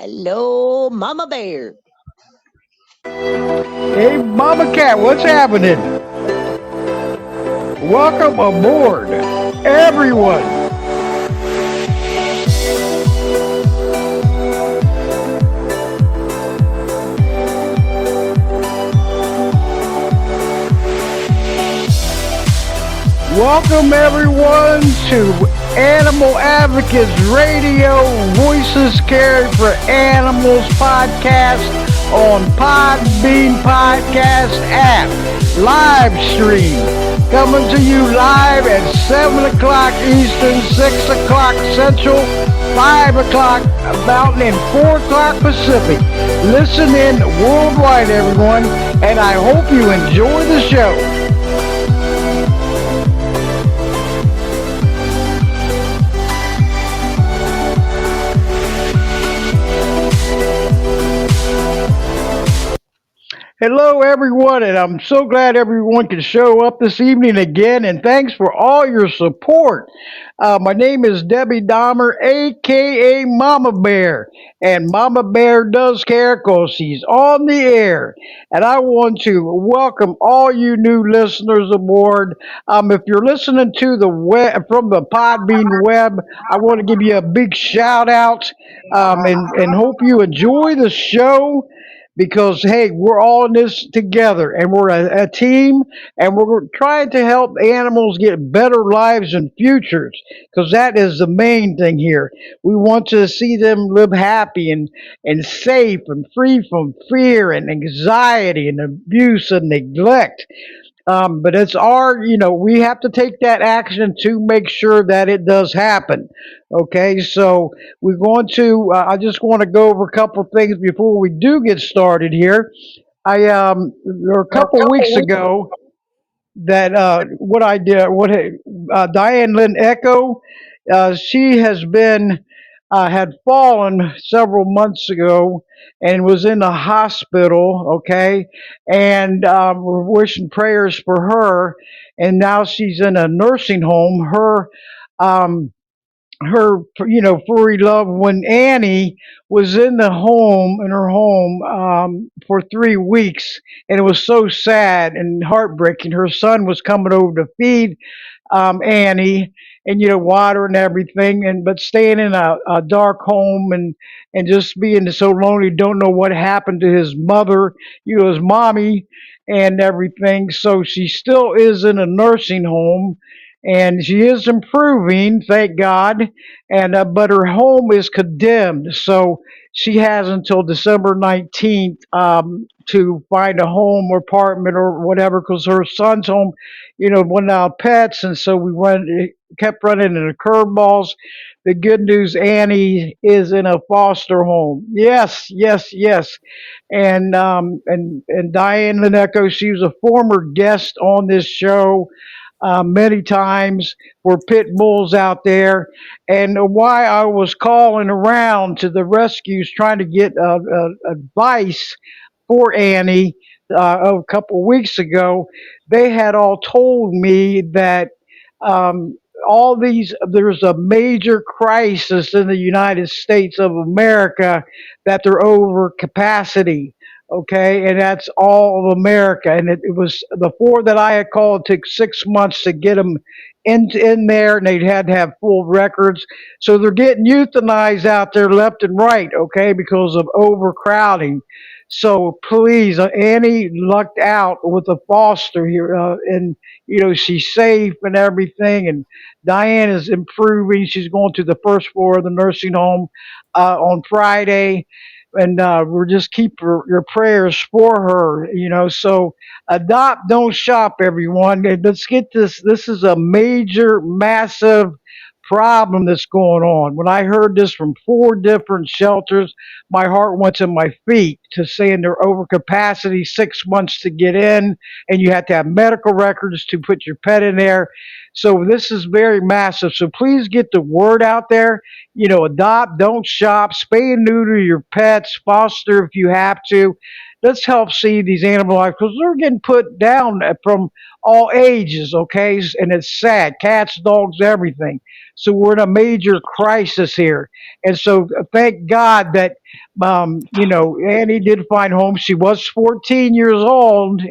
Hello, Mama Bear. Hey, Mama Cat, what's happening? Welcome aboard, everyone. Welcome, everyone, to Animal Advocates Radio, Voices Cared for Animals podcast on Podbean Podcast app, live stream. Coming to you live at 7 o'clock Eastern, 6 o'clock Central, 5 o'clock Mountain, and 4 o'clock Pacific. Listen in worldwide, everyone, and I hope you enjoy the show. Hello, everyone, and I'm so glad everyone can show up this evening again, and thanks for all your support. My name is Debbie Dahmer, aka Mama Bear, and Mama Bear does care because she's on the air. And I want to welcome all you new listeners aboard. If you're listening to the web from the Podbean web, I want to give you a big shout out, and hope you enjoy the show because hey, we're all in this together and we're a team and we're trying to help animals get better lives and futures because that is the main thing here. We want to see them live happy and safe and free from fear and anxiety and abuse and neglect. But it's we have to take that action to make sure that it does happen. Okay, so we're going to, I just want to go over a couple of things before we do get started here. There were a couple of weeks ago that what I did, Diane Lynn Echo, she has been had fallen several months ago and was in the hospital. Okay, and we're wishing prayers for her. And now she's in a nursing home. Um, her furry loved one Annie was in the home in her home for 3 weeks, and it was so sad and heartbreaking. Her son was coming over to feed Annie and water and everything, and but staying in a dark home and just being so lonely, don't know what happened to his mother, his mommy and everything. So she still is in a nursing home and she is improving, thank God. And but her home is condemned, so she has until December 19th to find a home or apartment or whatever, because her son's home, went out pets, and so kept running into curveballs. The good news, Annie is in a foster home. Yes, yes, yes. And Diane Lineco, she was a former guest on this show many times for pit bulls out there, and why I was calling around to the rescues trying to get advice for Annie a couple weeks ago. They had all told me that all these there's a major crisis in the United States of America, that they're over capacity. Okay, and that's all of America. And it was the four that I had called. It took 6 months to get them in there, and they had to have full records. So they're getting euthanized out there left and right. Okay, because of overcrowding. So please, Annie lucked out with a foster here, and she's safe and everything. And Diane is improving. She's going to the first floor of the nursing home on Friday, and we're just keep your prayers for her. So adopt, don't shop, everyone. And let's get this. This is a major, massive problem that's going on. When I heard this from four different shelters, my heart went to my feet, to saying they're over capacity, 6 months to get in, and you have to have medical records to put your pet in there. So this is very massive. So please get the word out there. Adopt, don't shop, spay and neuter your pets, foster if you have to. Let's help see these animal lives, because they're getting put down from all ages, okay? And it's sad. Cats, dogs, everything. So we're in a major crisis here. And so thank God that Annie did find home. She was 14 years old,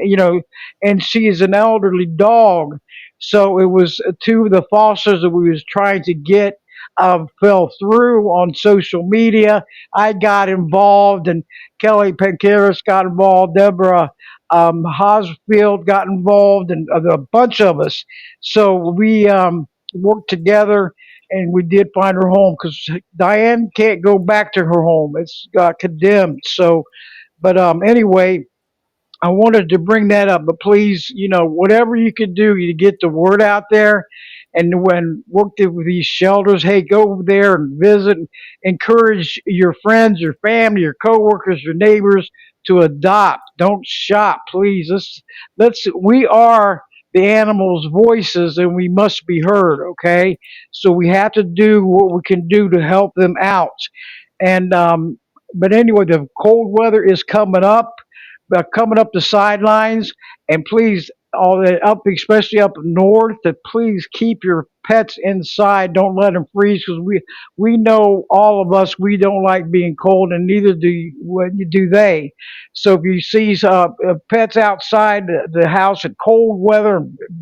and she is an elderly dog. So it was two of the fosters that we was trying to get fell through on social media. I got involved, and Kelly Pencaris got involved. Deborah Hosfield got involved, and a bunch of us. So we worked together, and we did find her home because Diane can't go back to her home. It's condemned. So, but anyway, I wanted to bring that up, but please, whatever you can do to get the word out there, and when work with these shelters, hey, go over there and visit, encourage your friends, your family, your coworkers, your neighbors to adopt. Don't shop, please. We are the animals' voices, and we must be heard. Okay, so we have to do what we can do to help them out. And but anyway, the cold weather is coming up the sidelines, and please, all the up, especially up north, that please keep your pets inside. Don't let them freeze, because we know, all of us, we don't like being cold, and neither do they. So if you see pets outside the house at cold weather,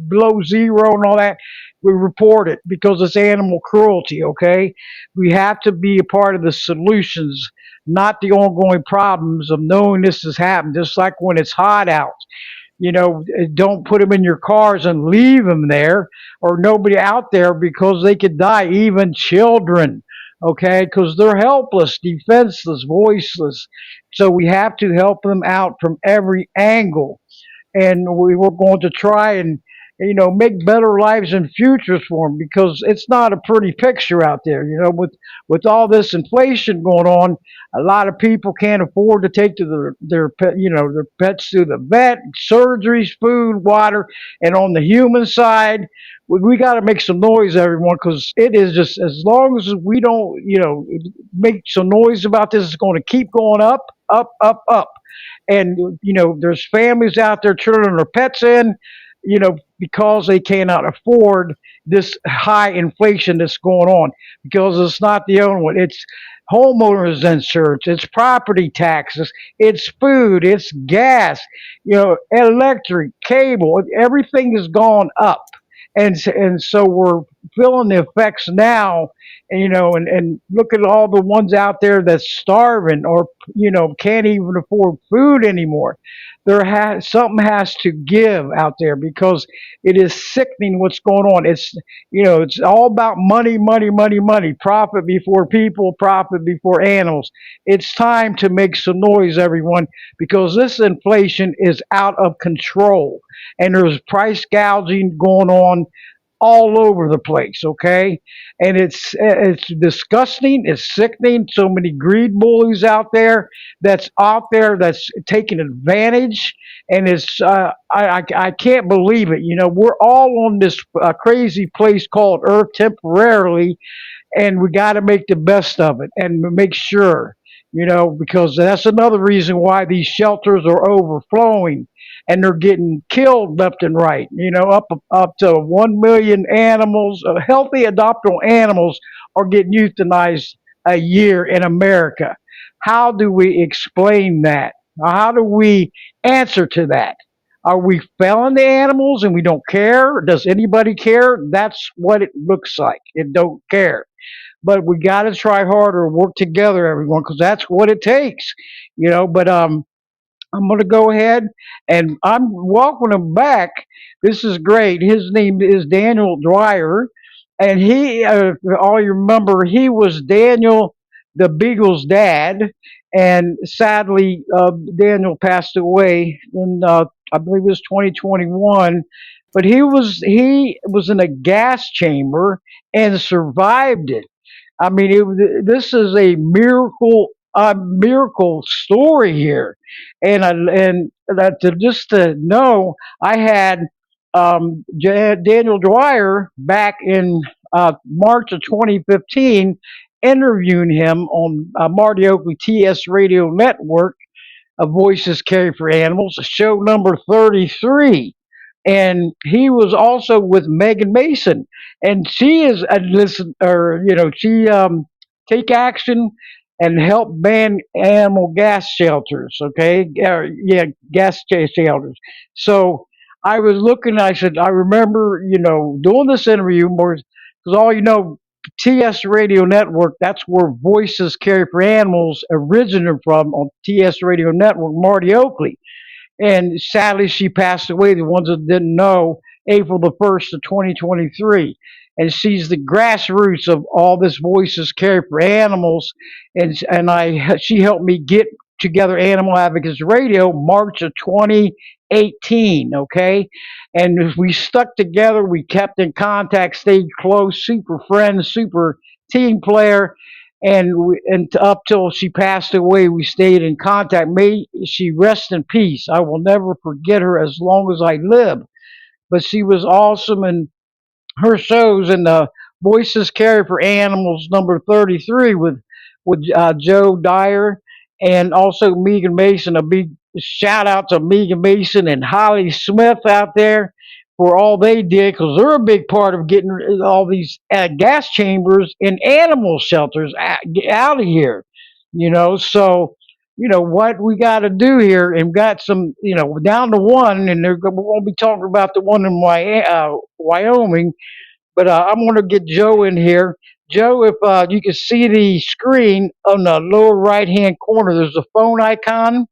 below zero, and all that, we report it, because it's animal cruelty. Okay, we have to be a part of the solutions, not the ongoing problems of knowing this has happened. Just like when it's hot out, don't put them in your cars and leave them there, or nobody out there, because they could die, even children. Okay, because they're helpless, defenseless, voiceless. So we have to help them out from every angle, and we were going to try and make better lives and futures for them, because it's not a pretty picture out there. With all this inflation going on, a lot of people can't afford to take to their pets to the vet, surgeries, food, water. And on the human side, we got to make some noise, everyone, because it is just, as long as we don't make some noise about this, it's going to keep going up, up, up, up. And there's families out there turning their pets in, because they cannot afford this high inflation that's going on, because it's not the only one. It's homeowners insurance, it's property taxes, it's food, it's gas, electric, cable, everything has gone up. And so we're feeling the effects now. And look at all the ones out there that's starving, or can't even afford food anymore. Something has to give out there, because it is sickening what's going on. It's all about money, money, money, money. Profit before people, profit before animals. It's time to make some noise, everyone, because this inflation is out of control, and there's price gouging going on all over the place. Okay, and it's disgusting. It's sickening. So many greed bullies that's taking advantage, and it's I can't believe it. We're all on this crazy place called Earth temporarily, and we got to make the best of it and make sure, because that's another reason why these shelters are overflowing, and they're getting killed left and right. Up to 1 million animals, healthy adoptable animals, are getting euthanized a year in America. How do we explain that? How do we answer to that? Are we failing the animals and we don't care? Does anybody care? That's what it looks like. It don't care. But we got to try harder, work together, everyone, because that's what it takes. But I'm going to go ahead, and I'm welcoming him back. This is great. His name is Daniel Dwyer, and all you remember, he was Daniel the Beagle's dad, and sadly, Daniel passed away in I believe it was 2021. But he was in a gas chamber and survived it. I mean, this is a miracle story here. And that just to know, I had Daniel Dwyer back in March of 2015, interviewing him on Marty Oakley TS Radio Network, Voices Carry for Animals, show number 33. And he was also with Megan Mason, and she is a listen, or she take action. and help ban animal gas shelters. Okay, yeah, shelters. So I was looking. I said, I remember, doing this interview more because all TS Radio Network. That's where Voices Carry for Animals originated from on TS Radio Network. Marty Oakley. And sadly, she passed away. The ones that didn't know, April the 1st of 2023. And she's the grassroots of all this Voices Care for Animals. She helped me get together Animal Advocates Radio March of 2018. Okay, and as we stuck together, we kept in contact, stayed close, super friends, super team player, and up till she passed away, we stayed in contact. May she rest in peace. I will never forget her as long as I live. But she was awesome, and her shows and the Voices Carry for Animals number 33 with Joe Dwyer and also Megan Mason. A big shout out to Megan Mason and Holly Smith out there for all they did because they're a big part of getting all these gas chambers in animal shelters out of here. So what we got to do here, and got some, down to one, and we won't be talking about the one in Wyoming, but I'm going to get Joe in here. Joe, if you can see the screen on the lower right hand corner, there's a phone icon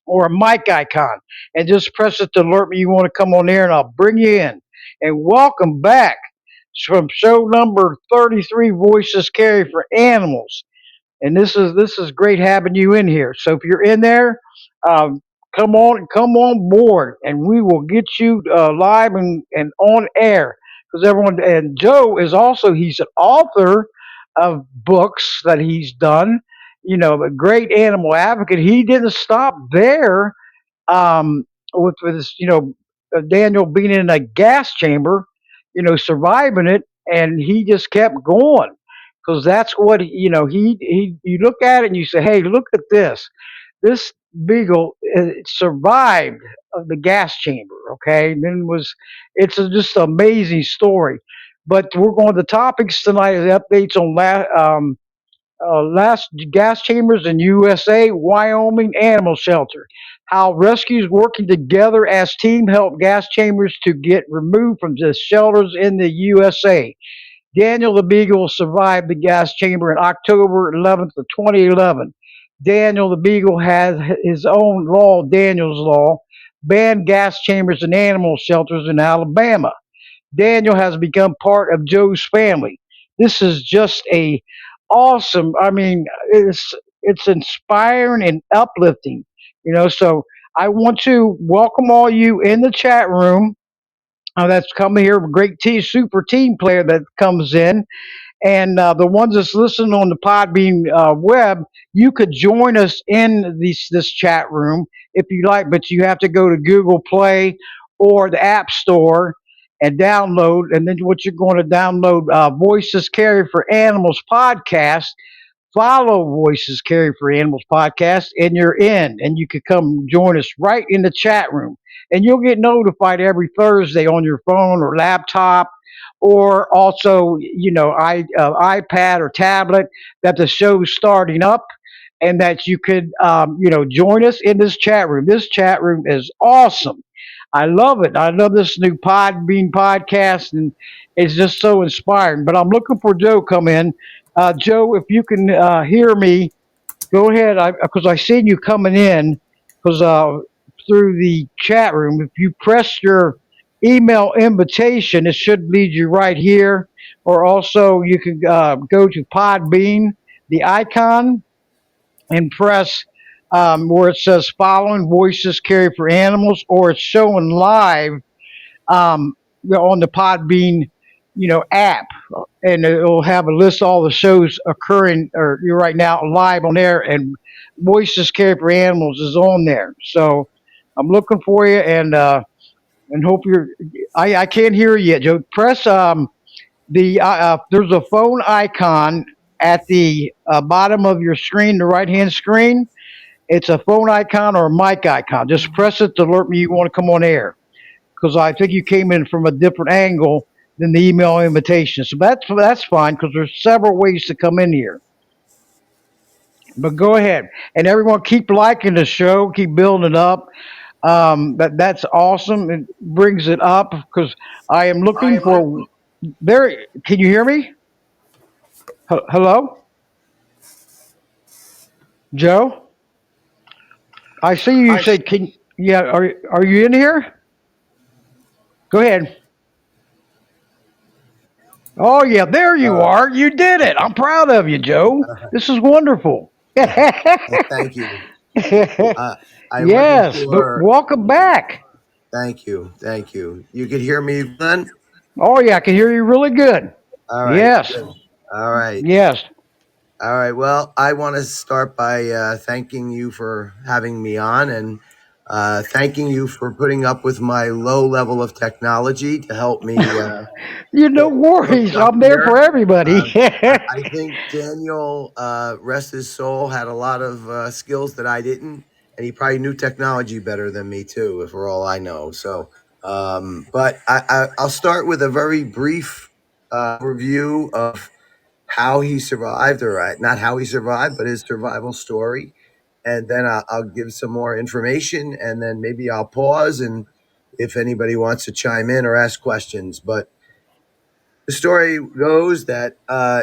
or a mic icon, and just press it to alert me you want to come on there, and I'll bring you in. And welcome back from show number 33, Voices Carry for Animals. And this is great having you in here. So if you're in there, um, come on board, and we will get you live and on air because everyone. And Joe is also, he's an author of books that he's done. A great animal advocate. He didn't stop there with his, Daniel being in a gas chamber, surviving it, and he just kept going because that's what he. You look at it and you say, "Hey, look at this! This beagle survived the gas chamber." Okay, and then it's just an amazing story. But we're going to topics tonight. The updates on last gas chambers in USA-Wyoming Animal Shelter. How rescues working together as team help gas chambers to get removed from the shelters in the USA. Daniel the Beagle survived the gas chamber in October 11th of 2011. Daniel the Beagle has his own law, Daniel's Law, banned gas chambers in animal shelters in Alabama. Daniel has become part of Joe's family. This is just a awesome. I mean, it's inspiring and uplifting. So I want to welcome all you in the chat room. That's coming here, great super team player that comes in, and the ones that's listening on the Podbean web, you could join us in this chat room if you like, but you have to go to Google Play or the App Store and download. And then what you're going to download, Voices Carry for Animals podcast. Follow Voices Carry for Animals podcast, and you're in, and you can come join us right in the chat room. And you'll get notified every Thursday on your phone or laptop, or also, iPad or tablet, that the show's starting up, and that you could, join us in this chat room. This chat room is awesome. I love it. I love this new Podbean podcast, and it's just so inspiring. But I'm looking for Joe to come in. Joe, if you can hear me, go ahead. Because I seen you coming in, because through the chat room. If you press your email invitation, it should lead you right here. Or also, you can go to Podbean, the icon, and press where it says "Following Voices Carry for Animals," or it's showing live on the Podbean, app, and it'll have a list of all the shows occurring, or you're right now live on there, and Voices Carry for Animals is on there. So I'm looking for you, and hope you're. I can't hear you yet, Joe. Press there's a phone icon at the bottom of your screen, the right hand screen. It's a phone icon or a mic icon. Just press it to alert me you want to come on air, because I think you came in from a different angle than the email invitation. So that's fine, because there's several ways to come in here. But go ahead, and everyone keep liking the show, keep building it up. That's awesome. It brings it up because I am looking for there. Can you hear me? Hello, Joe. I see you said can. Yeah, are you in here? Go ahead. Oh yeah, there you Uh, are. You did it. I'm proud of you, Joe. This is wonderful. Thank you. I wasn't Yes, but sure. welcome back. Thank you. Thank you. You could hear me then? Oh yeah, I can hear you really good. All right. Yes, Good. All right. yes. All right. Well, I want to start by thanking you for having me on and thanking you for putting up with my low level of technology to help me You no get hooked worries. up I'm there for here. everybody. I think Daniel, rest his soul, had a lot of skills that I didn't, and he probably knew technology better than me too, if for all I know. So, but I'll start with a very brief review of how he survived, or not how he survived, but his survival story, and then I'll give some more information, and then maybe I'll pause and if anybody wants to chime in or ask questions, but the story goes that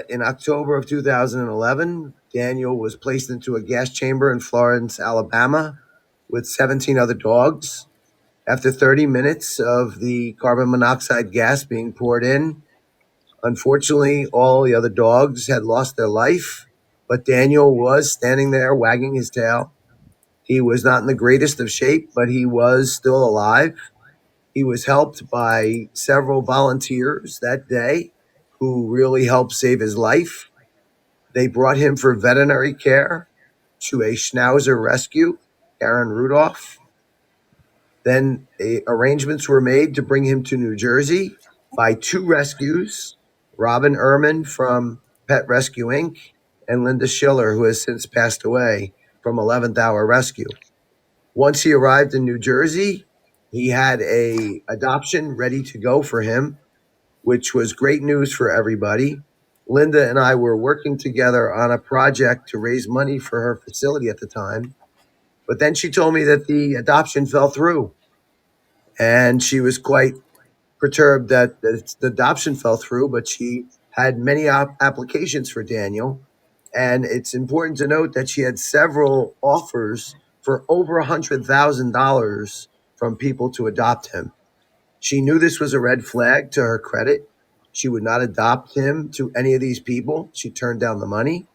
in October of 2011, Daniel was placed into a gas chamber in Florence, Alabama, with 17 other dogs. After 30 minutes of the carbon monoxide gas being poured in, unfortunately, all the other dogs had lost their life, but Daniel was standing there wagging his tail. He was not in the greatest of shape, but he was still alive. He was helped by several volunteers that day who really helped save his life. They brought him for veterinary care to a Schnauzer rescue, Karen Rudolph. Then arrangements were made to bring him to New Jersey by two rescues, Robin Ehrman from Pet Rescue Inc. and Linda Schiller, who has since passed away from 11th Hour Rescue. Once he arrived in New Jersey, he had a adoption ready to go for him, which was great news for everybody. Linda and I were working together on a project to raise money for her facility at the time. But then she told me that the adoption fell through, and she was quite perturbed that the adoption fell through, but she had many applications for Daniel. And it's important to note that she had several offers for over $100,000 from people to adopt him. She knew this was a red flag to her credit. She would not adopt him to any of these people. She turned down the money.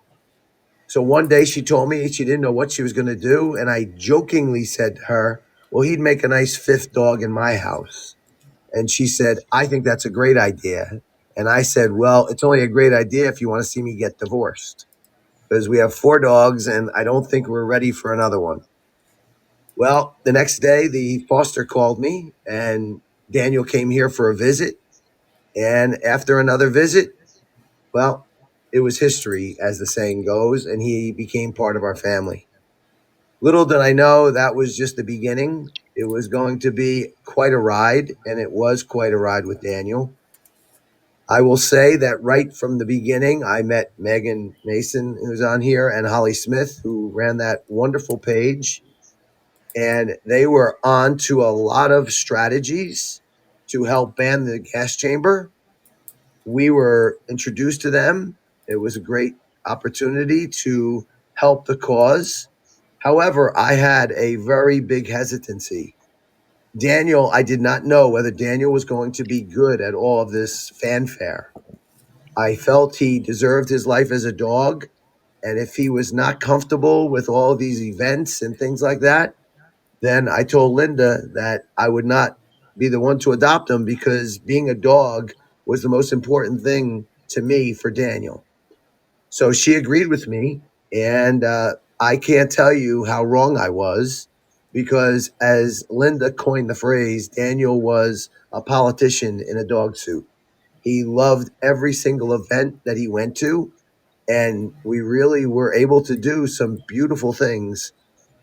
So one day she told me she didn't know what she was going to do. And I jokingly said to her, well, he'd make a nice fifth dog in my house. And she said, I think that's a great idea. And I said, well, it's only a great idea if you want to see me get divorced, because we have four dogs and I don't think we're ready for another one. Well, the next day, the foster called me and Daniel came here for a visit. And after another visit, well, it was history, as the saying goes, and he became part of our family. Little did I know that was just the beginning. It was going to be quite a ride, and it was quite a ride with Daniel. I will say that right from the beginning, I met Megan Mason, who's on here, and Holly Smith, who ran that wonderful page. And they were on to a lot of strategies to help ban the gas chamber. We were introduced to them. It was a great opportunity to help the cause. However, I had a very big hesitancy. Daniel, I did not know whether Daniel was going to be good at all of this fanfare. I felt he deserved his life as a dog. And if he was not comfortable with all these events and things like that, then I told Linda that I would not be the one to adopt him, because being a dog was the most important thing to me for Daniel. So she agreed with me. And I can't tell you how wrong I was, because as Linda coined the phrase, Daniel was a politician in a dog suit. He loved every single event that he went to, and we really were able to do some beautiful things,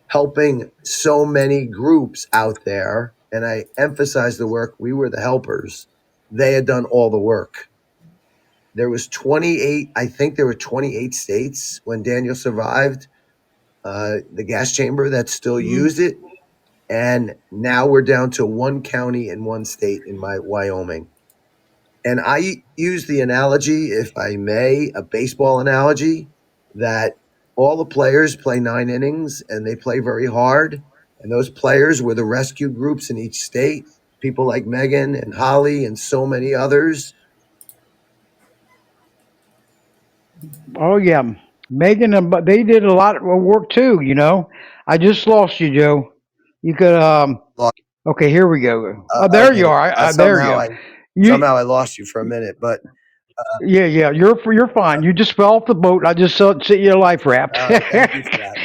helping so many groups out there. And I emphasize the work. We were the helpers. They had done all the work. There was 28, I think there were 28 states when Daniel survived the gas chamber that still Mhm. used it, and now we're down to one county in one state in my Wyoming. And I use the analogy, if I may, a baseball analogy, that all the players play 9 innings and they play very hard. And those players were the rescue groups in each state, people like Megan and Holly and so many others. Oh yeah, Megan and but they did a lot of work too. I just lost you, Joe. You could Okay, here we go. Oh, there you Okay, are. There you somehow go. I You somehow I lost you for a minute, but Yeah, yeah. You're fine. You just fell off the boat. I just saw see your life raft. thank you for that.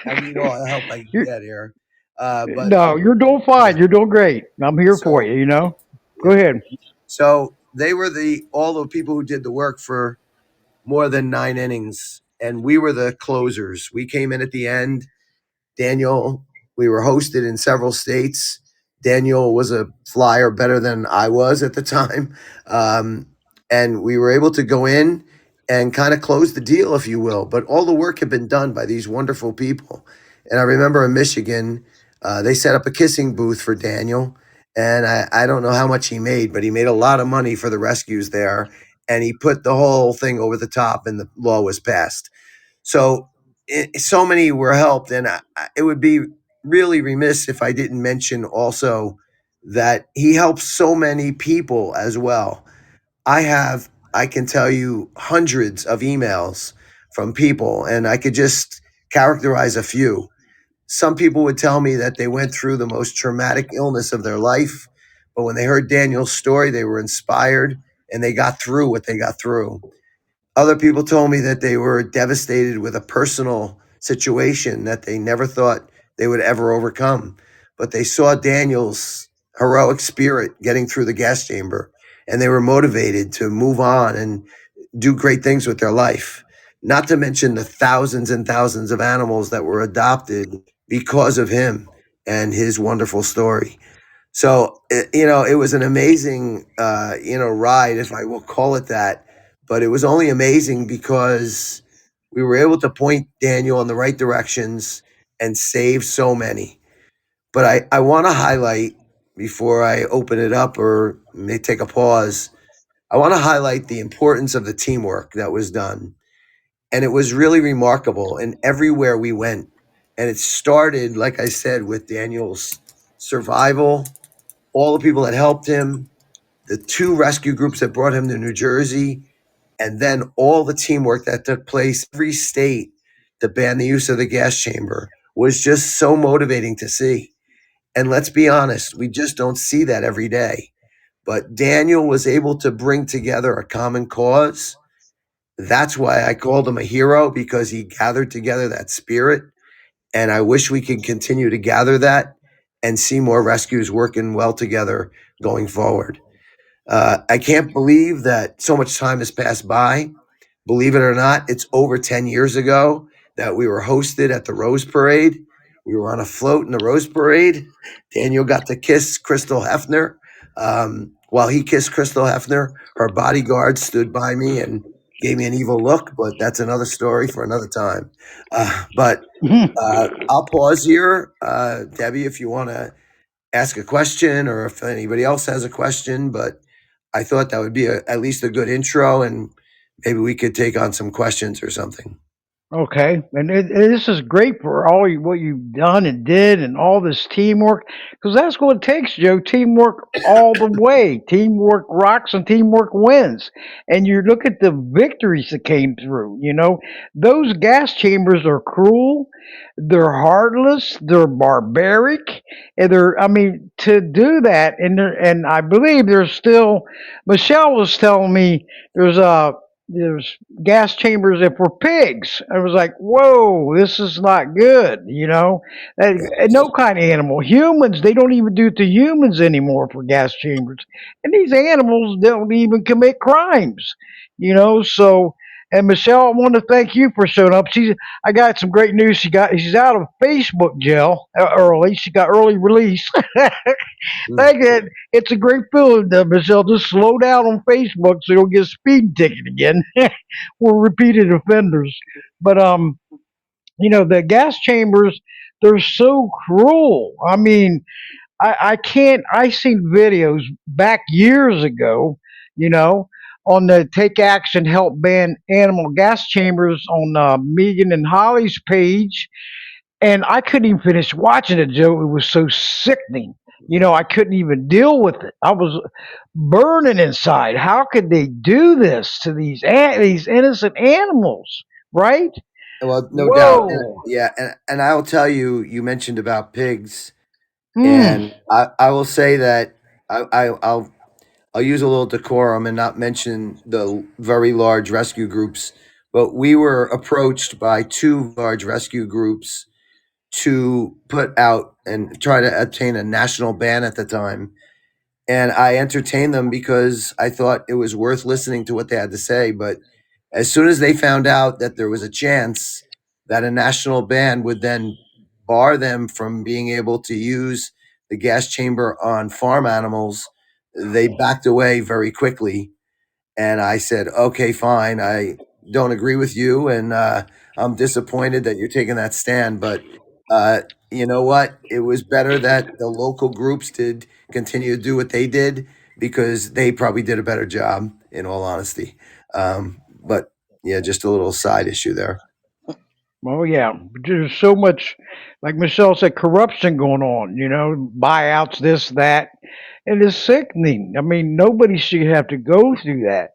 I need all the help I can you get here. But No, you're doing fine. yeah, You're doing great. I'm here for so you. Go yeah, ahead. so they were the all the people who did the work for more than 9 innings, and we were the closers. We came in at the end. Daniel, we were hosted in several states. Daniel was a flyer better than I was at the time. Um, and we were able to go in and kind of close the deal, if you will. But all the work had been done by these wonderful people. And I remember in Michigan, they set up a kissing booth for Daniel. And I don't know how much he made, but he made a lot of money for the rescues there. And he put the whole thing over the top, and the law was passed. So so many were helped, and it would be really remiss if I didn't mention also that he helps so many people as well. I can tell you hundreds of emails from people, and I could just characterize a few. Some people would tell me that they went through the most traumatic illness of their life, but when they heard Daniel's story, they were inspired and they got through what they got through. Other people told me that they were devastated with a personal situation that they never thought they would ever overcome. But they saw Daniel's heroic spirit getting through the gas chamber, and they were motivated to move on and do great things with their life. Not to mention the thousands and thousands of animals that were adopted because of him and his wonderful story. So it was an amazing ride, if I will call it that. But it was only amazing because we were able to point Daniel in the right directions and save so many. But I want to highlight before I open it up or may take a pause. I want to highlight the importance of the teamwork that was done, and it was really remarkable. And everywhere we went, and it started, like I said, with Daniel's survival, all the people that helped him, the two rescue groups that brought him to New Jersey, and then all the teamwork that took place, every state to ban the use of the gas chamber was just so motivating to see. And let's be honest, we just don't see that every day. But Daniel was able to bring together a common cause. That's why I called him a hero, because he gathered together that spirit. And I wish we could continue to gather that and see more rescues working well together going forward. I can't believe that so much time has passed by. Believe it or not, it's over 10 years ago that we were hosted at the Rose Parade. We were on a float in the Rose Parade. Daniel got to kiss Crystal Hefner. While he kissed Crystal Hefner, her bodyguard stood by me and gave me an evil look, but that's another story for another time. But I'll pause here. Debbie, if you want to ask a question or if anybody else has a question, but I thought that would be at least a good intro, and maybe we could take on some questions or something. Okay, and this is great for what you've done and did, and all this teamwork, because that's what it takes, Joe. Teamwork all the way. Teamwork rocks, and teamwork wins. And you look at the victories that came through. Those gas chambers are cruel, they're heartless, they're barbaric, and they're. I mean, to do that, and I believe there's still. Michelle was telling me there's gas chambers if we're pigs. I was like, whoa, this is not good. And Yes. no kind of animal. Humans, they don't even do it to humans anymore for gas chambers. And these animals don't even commit crimes. So. And Michelle, I want to thank you for showing up. I got some great news. She's out of Facebook jail early. She got early release. Mm. Thank you. It's a great feeling, Michelle. Just slow down on Facebook so you don't get a speeding ticket again. We're repeated offenders. But The gas chambers, they're so cruel. I mean, I can't. I seen videos back years ago, you know, on the Take Action Help Ban Animal Gas Chambers on Megan and Holly's page, and I couldn't even finish watching it, Joe. It was so sickening. I couldn't even deal with it. I was burning inside. How could they do this to these innocent animals? Right? Well, no doubt. And, Whoa. yeah, and I will tell you, you mentioned about pigs, Mm. and I will say that I'll use a little decorum and not mention the very large rescue groups, but we were approached by two large rescue groups to put out and try to obtain a national ban at the time. And I entertained them because I thought it was worth listening to what they had to say. But as soon as they found out that there was a chance that a national ban would then bar them from being able to use the gas chamber on farm animals, they backed away very quickly. And I said, okay, fine. I don't agree with you. And I'm disappointed that you're taking that stand. But uh, you know what? It was better that the local groups did continue to do what they did because they probably did a better job, in all honesty. But yeah, just a little side issue there. Well, yeah, there's so much, like Michelle said, corruption going on. Buyouts, this, that, and it's sickening. I mean, nobody should have to go through that.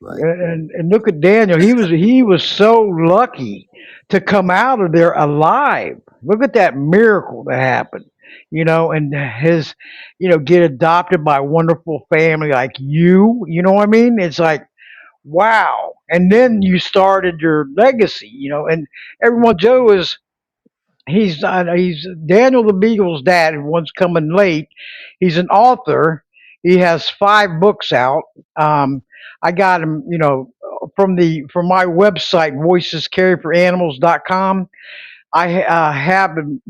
Right. And look at Daniel. He was so lucky to come out of there alive. Look at that miracle that happened. And his, get adopted by a wonderful family like you. You know what I mean? It's like wow. And then you started your legacy. And everyone, Joe is he's Daniel the Beagle's dad. One's coming late. He's an author. He has 5 books out. Um, I got him, from my website, voicescaringforanimals.com. I have him,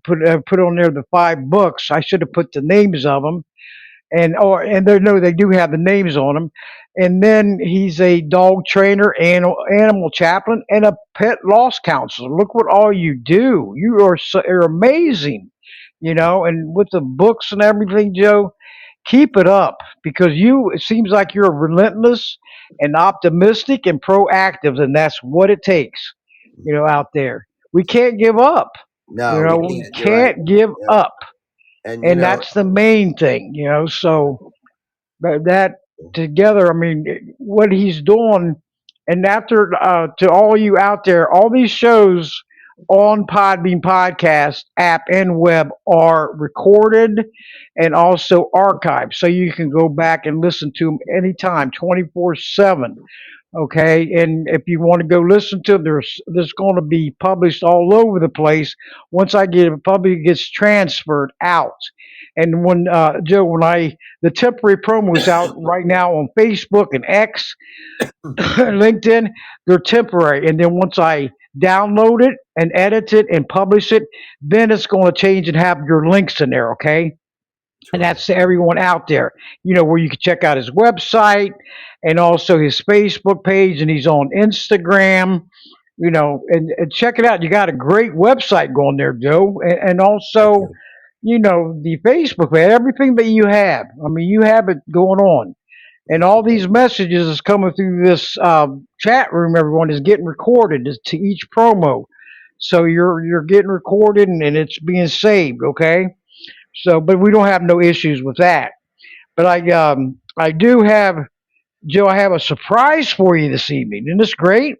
put on there the 5 books. I should have put the names of them, and they no, they do have the names on them. And then he's a dog trainer, animal chaplain, and a pet loss counselor. Look what all you do. You're amazing, And with the books and everything, Joe, keep it up because it seems like you're relentless and optimistic and proactive, and that's what it takes, out there. We can't give up. No, we We can't. You're right. can't give Yep. up, And and that's the main thing. So that together, I mean, what he's doing, and after to all you out there, all these shows on Podbean podcast app and web are recorded and also archived, so you can go back and listen to them anytime, 24/7. Okay, and if you want to go listen to it, there's going to be published all over the place. Once I get it published, it gets transferred out. And when Joe, when I the temporary promo is out right now on Facebook and X, LinkedIn, they're temporary. And then once I download it and edit it and publish it, then it's going to change and have your links in there. Okay, and terrific. that's to everyone out there, where you can check out his website and also his Facebook page, and he's on Instagram, and check it out. You got a great website going there, Joe, and Thank also, you. the Facebook page, everything that you have. I mean, you have it going on. And Thank all you. these messages is coming through this chat room. Everyone is getting recorded to each promo, so you're getting recorded and it's being saved. Okay, so, but we don't have no issues with that. But I do have Joe. I have a surprise for you this evening. Isn't this great?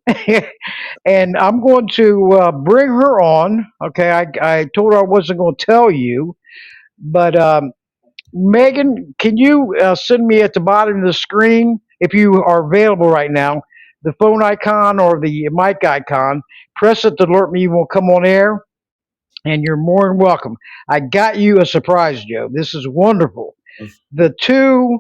And I'm going to bring her on. Okay, I told her I wasn't going to tell you, but Megan, can you send me at the bottom of the screen if you are available right now, the phone icon or the mic icon? Press it to alert me you will come on air, and you're more than welcome. I got you a surprise, Joe. This is wonderful. The two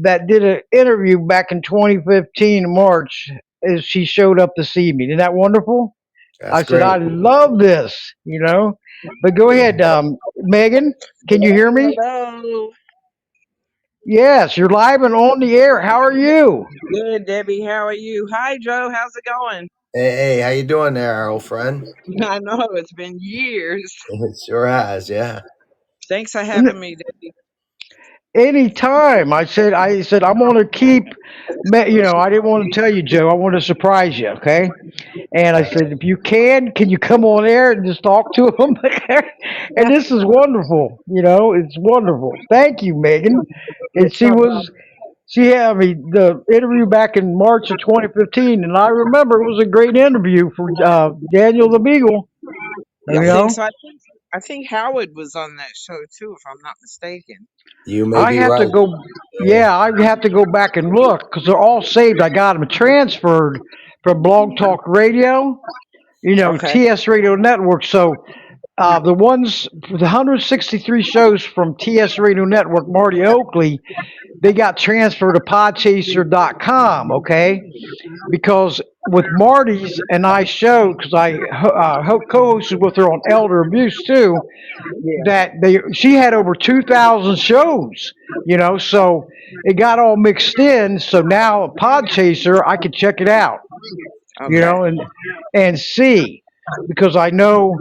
that did an interview back in 2015 in March, is she showed up this evening. Isn't that wonderful? That's I said, great. I love this. But go ahead, Megan. Can you hear me? Hello. Yes, you're live and on the air. How are you? Good, Debbie. How are you? Hi, Joe. How's it going? Hey, how you doing there, old friend? I know it's been years. It sure has, yeah. Thanks for having me, Debbie. Anytime. I said I'm gonna keep. I didn't want to tell you, Joe. I want to surprise you. Okay. And I said, if you can you come on air and just talk to him? And this is wonderful. It's wonderful. Thank you, Megan. And It's no problem. she had me the interview back in March of 2015, and I remember it was a great interview for Daniel the Beagle. I You think know, so. I think Howard was on that show too, if I'm not mistaken. You may I be have to right. go. Yeah. Yeah, I have to go back and look because they're all saved. I got them transferred from Blog Talk Radio, Okay. TS Radio Network. So the 163 shows from TS Radio Network, Marty Oakley, they got transferred to podchaser.com, okay? Because with Marty's and I show, because I co-hosted with her on elder abuse too, Yeah. that she had over 2,000 shows, so it got all mixed in. So now Podchaser, I can check it out, Okay. and see, because I know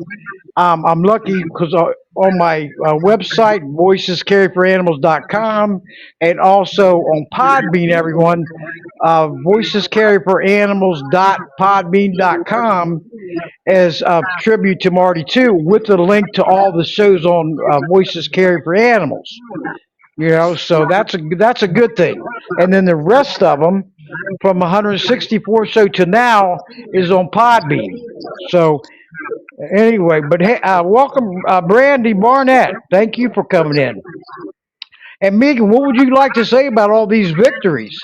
I'm lucky because on my website, voicescarryforanimals.com, and also on Podbean, everyone, voicescarryforanimals.podbean.com as a tribute to Marty too, with a link to all the shows on Voices Carry for Animals. So that's a good thing. And then the rest of them, from 164 show to now, is on Podbean. So anyway, but hey, welcome, Brandy Barnett. Thank you for coming in. And Megan, what would you like to say about all these victories?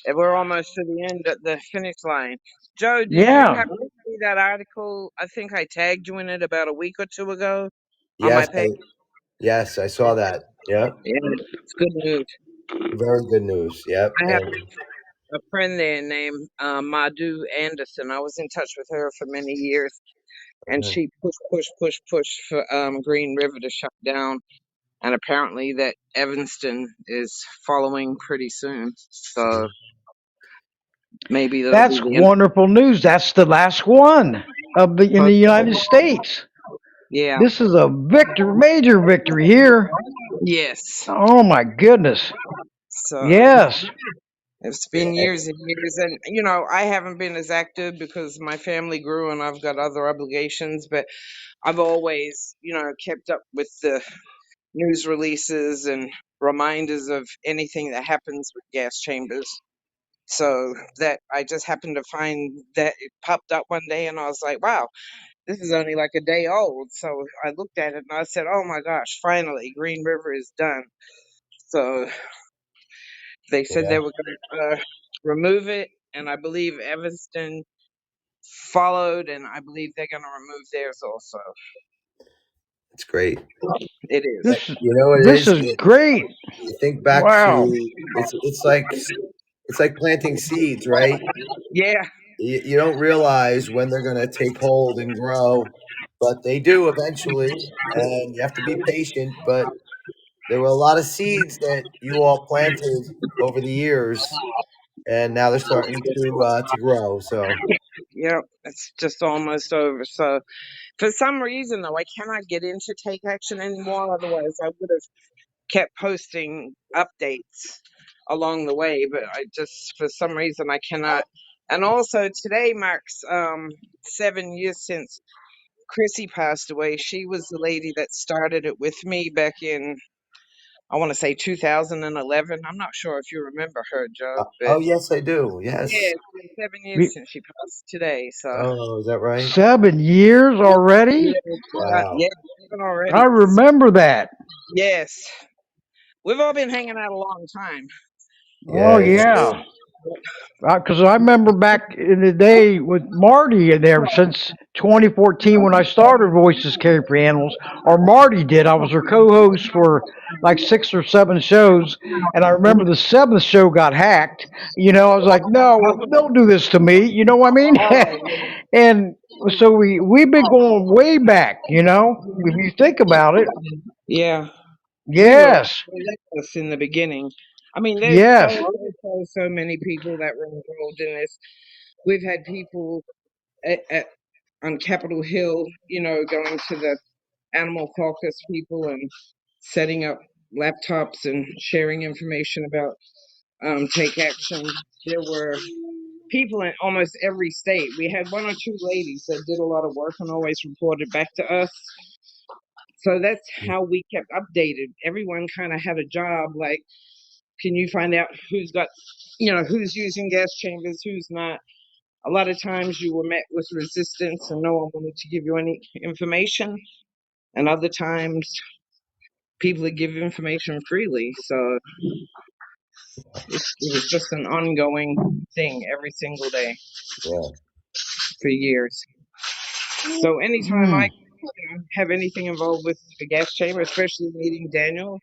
And we're almost to the end of the finish line. Joe, did you Yeah, happen to see that article? I think I tagged you in it about a week or two ago on my Yes, page. yes, I saw that. Yep. Yeah, it's good news. Very good news. Yep. I have And a friend there named Madhu Anderson. I was in touch with her for many years, and uh, she pushed for Green River to shut down. And apparently, that Evanston is following pretty soon. So maybe that'll be that's the end. wonderful news. That's the last one in the United States. Yeah. This is a major victory here. Yes. Oh my goodness. So Yes. it's been yeah, years and years, and I haven't been as active because my family grew and I've got other obligations. But I've always, kept up with the news releases and reminders of anything that happens with gas chambers. So that I just happened to find that it popped up one day and I was like, wow, this is only like a day old. So I looked at it and I said, oh my gosh, finally, Green River is done. So they said yeah, they were going to remove it. And I believe Evanston followed, and I believe they're going to remove theirs also. it's great. It is. This You know what it this is? is great. You think back Wow. to it's like planting seeds, right? Yeah. You don't realize when they're going to take hold and grow, but they do eventually, and you have to be patient. But there were a lot of seeds that you all planted over the years, and now they're starting to grow. So Yeah. It's just almost over. So for some reason, though, I cannot get into Take Action anymore. Otherwise, I would have kept posting updates along the way, but I just, for some reason, I cannot. And also, today marks 7 years since Chrissy passed away. She was the lady that started it with me back in, I want to say 2011. I'm not sure if you remember her, Joe, but oh yes, I do. yeah, Yes. it's been 7 years since she passed today. So Oh, is that right? 7 years yeah, already? Wow. yeah, even already. I remember that. Yes, we've all been hanging out a long time. Oh Yeah, it's yeah. true. Because I remember back in the day with Marty in there since 2014 when I started Voices Carry for Animals, or Marty did. I was her co-host for like 6 or 7 shows, and I remember the seventh show got hacked. I was like, no, don't do this to me. You know what I mean? Oh, And so we've been going way back. If you think about it. yeah. You were Yes. relentless in the beginning. I mean, there's Yes. so many people that were involved in this. We've had people on Capitol Hill, going to the animal caucus people and setting up laptops and sharing information about take action. There were people in almost every state. We had one or two ladies that did a lot of work and always reported back to us. So that's how we kept updated. Everyone kind of had a job. Like, can you find out who's got, who's using gas chambers, who's not? A lot of times you were met with resistance and no one wanted to give you any information. And other times people would give information freely. So it was just an ongoing thing every single day Yeah. for years. So anytime I Mm. have anything involved with the gas chamber, especially meeting Daniel,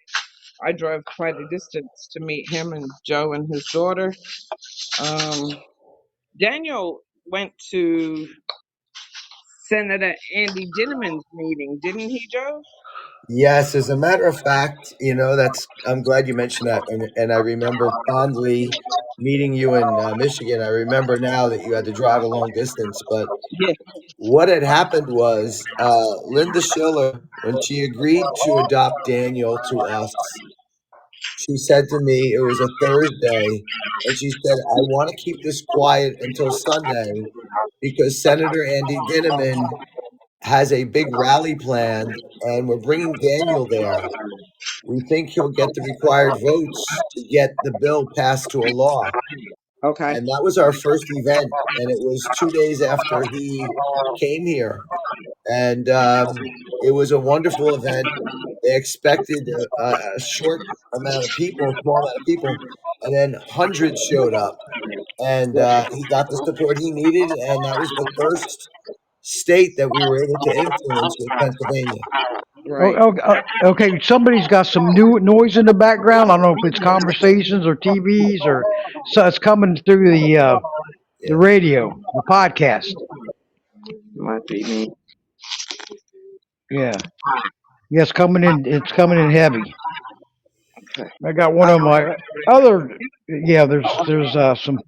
I drove quite a distance to meet him and Joe and his daughter. Um, Daniel went to Senator Andy Dinniman's meeting, didn't he, Joe? Yes, as a matter of fact, that's. I'm glad you mentioned that, and I remember fondly meeting you in Michigan. I remember now that you had to drive a long distance, but Yeah. what had happened was Linda Schiller, when she agreed to adopt Daniel to us, she said to me, it was a Thursday, and she said, I want to keep this quiet until Sunday because Senator Andy Dinniman has a big rally planned, and we're bringing Daniel there. We think he'll get the required votes to get the bill passed to a law. Okay. And that was our first event, and it was 2 days after he came here. And it was a wonderful event. They expected a short amount of people, a small amount of people, and then hundreds showed up. And he got the support he needed, and that was the first state that we were able to influence with Pennsylvania. Oh, Right. okay, somebody's got some new noise in the background. I don't know if it's conversations or TVs or so it's coming through the Yeah. radio, the podcast. Might be me. Yeah. Yeah, it's coming in. It's coming in heavy. Okay. I got one of my other. Yeah, there's some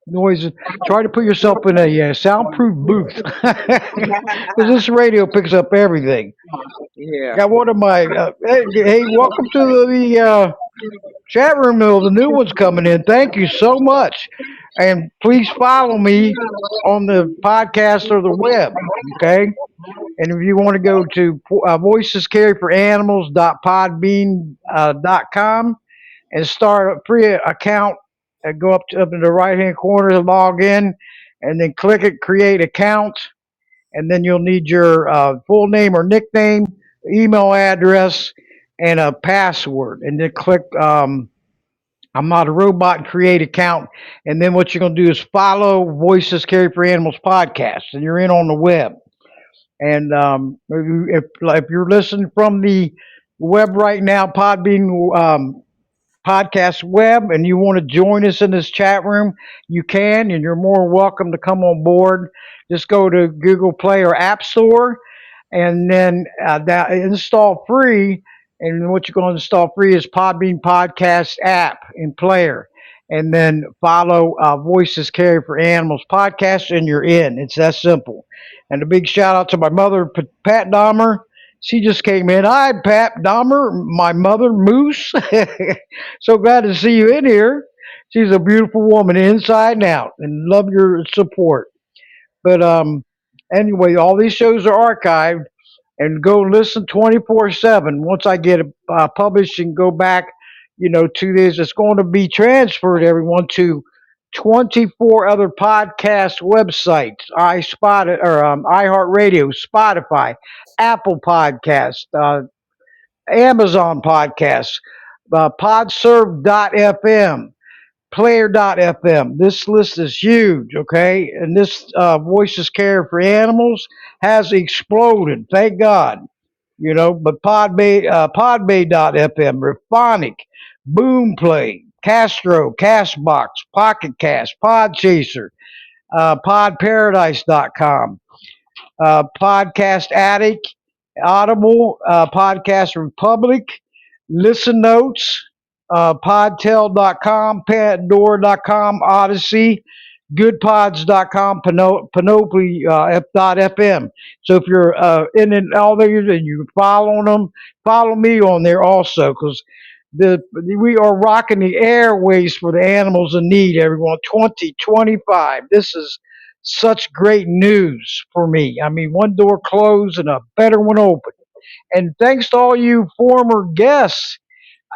noises. Try to put yourself in a soundproof booth because this radio picks up everything. Yeah. Got one of my. Hey, welcome to the chat room. Though the new one's coming in. Thank you so much, and please follow me on the podcast or the web. Okay. And if you want to go to voicescareforanimals.podbean.com and start a free account, go up in the right hand corner, log in, and then click it, create account, and then you'll need your full name or nickname, email address, and a password. And then click I'm not a robot and create account. And then what you're going to do is follow Voices Carry for Animals podcast, and you're in on the web. And if you're listening from the web right now, Podbean podcast web, and you want to join us in this chat room, you can, and you're more welcome to come on board. Just go to Google Play or App Store, and then that install free. And what you're going to install free is Podbean Podcast app and player. And then follow Voices Carry for Animals podcast, and you're in. It's that simple. And a big shout out to my mother, Pat Dahmer. She just came in. Hi, Pat Dahmer, my mother, Moose. So glad to see you in here. She's a beautiful woman inside and out, and love your support. But anyway, all these shows are archived, and go listen 24/7. Once I get it published and go back, 2 days, it's going to be transferred everyone to 24 other podcast websites. iHeartRadio, Spotify, Apple Podcast, Amazon Podcasts, podserve.fm, player.fm. This list is huge, okay? And this Voices Care for Animals has exploded, thank God. But Podbay.fm, Raphonic, Boomplay, Castro, Castbox, Pocket Cast, Podchaser, PodParadise.com, Podcast Addict, Audible, Podcast Republic, Listen Notes, podtail.com, pandora.com, Odyssey, goodpods.com, panoply f.fm. So if you're in and all there and you're following them, follow me on there also because we are rocking the airways for the animals in need, everyone. 2025. This is such great news for me. I mean, one door closed and a better one open. And thanks to all you former guests,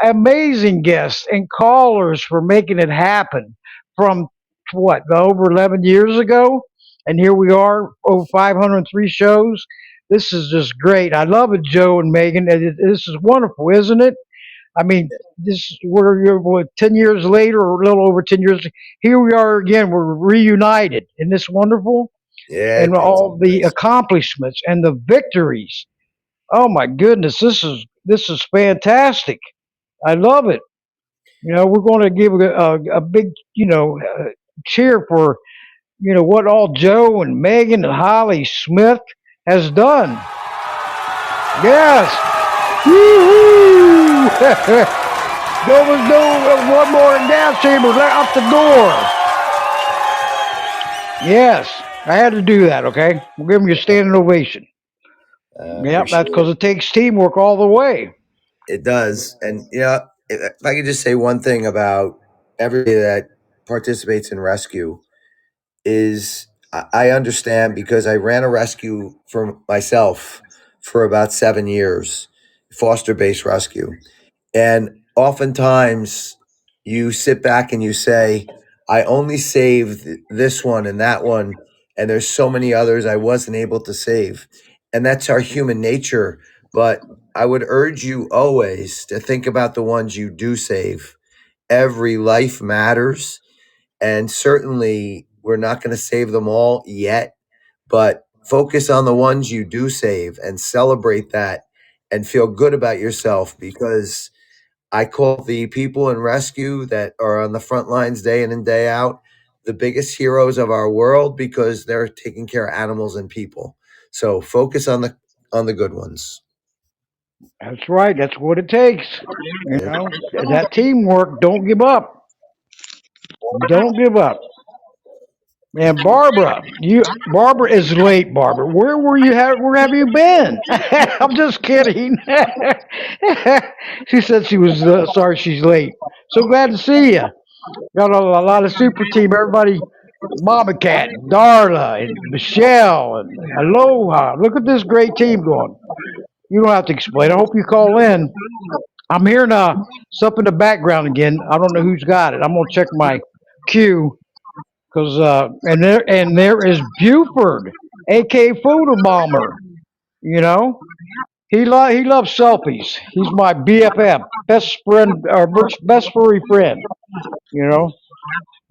amazing guests and callers for making it happen from what, over 11 years ago? And here we are, over 503 shows. This is just great. I love it, Joe and Megan. This is wonderful, isn't it? I mean, this we're what, 10 years later, or a little over 10 years. Here we are again. We're reunited. Isn't this wonderful? Yeah, And all the accomplishments and the victories. Oh my goodness, this is fantastic. I love it. We're going to give a big, cheer for what all Joe and Megan and Holly Smith has done. Yes, woo-hoo! There was no one more gas chamber out the door. Yes, I had to do that. Okay, we'll give them your standing ovation. Yep, that's because it takes teamwork all the way. It does. And, if I could just say one thing about everybody that participates in rescue is I understand because I ran a rescue for myself for about 7 years, foster based rescue. And oftentimes you sit back and you say, I only saved this one and that one, and there's so many others I wasn't able to save. And that's our human nature. But I would urge you always to think about the ones you do save. Every life matters. And certainly we're not going to save them all yet, but focus on the ones you do save and celebrate that and feel good about yourself because I call the people in rescue that are on the front lines day in and day out the biggest heroes of our world because they're taking care of animals and people. So focus on the good ones. That's right. That's what it takes. Yeah. That teamwork. Don't give up. Don't give up. And Barbara is late. Barbara, where were you? Where have you been? I'm just kidding. She said she was sorry she's late. So glad to see you. Got a lot of super team. Everybody, Mama Cat, Darla, and Michelle, and Aloha. Look at this great team going. You don't have to explain. I hope you call in. I'm hearing stuff in the background again. I don't know who's got it. I'm gonna check my queue because and there is Buford, aka Photo Bomber. You know he loves selfies. He's my BFF, best friend or best furry friend. You know.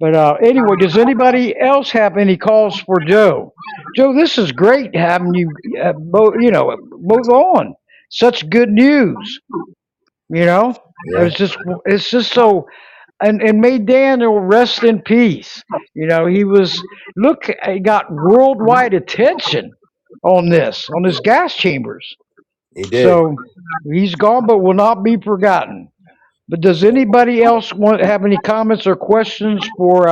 But anyway, does anybody else have any calls for Joe? Joe, this is great having you both. Both on. Such good news. You know, Yeah. it's just so and may Daniel rest in peace. He got worldwide attention on his gas chambers. He did. So he's gone, but will not be forgotten. But does anybody else have any comments or questions for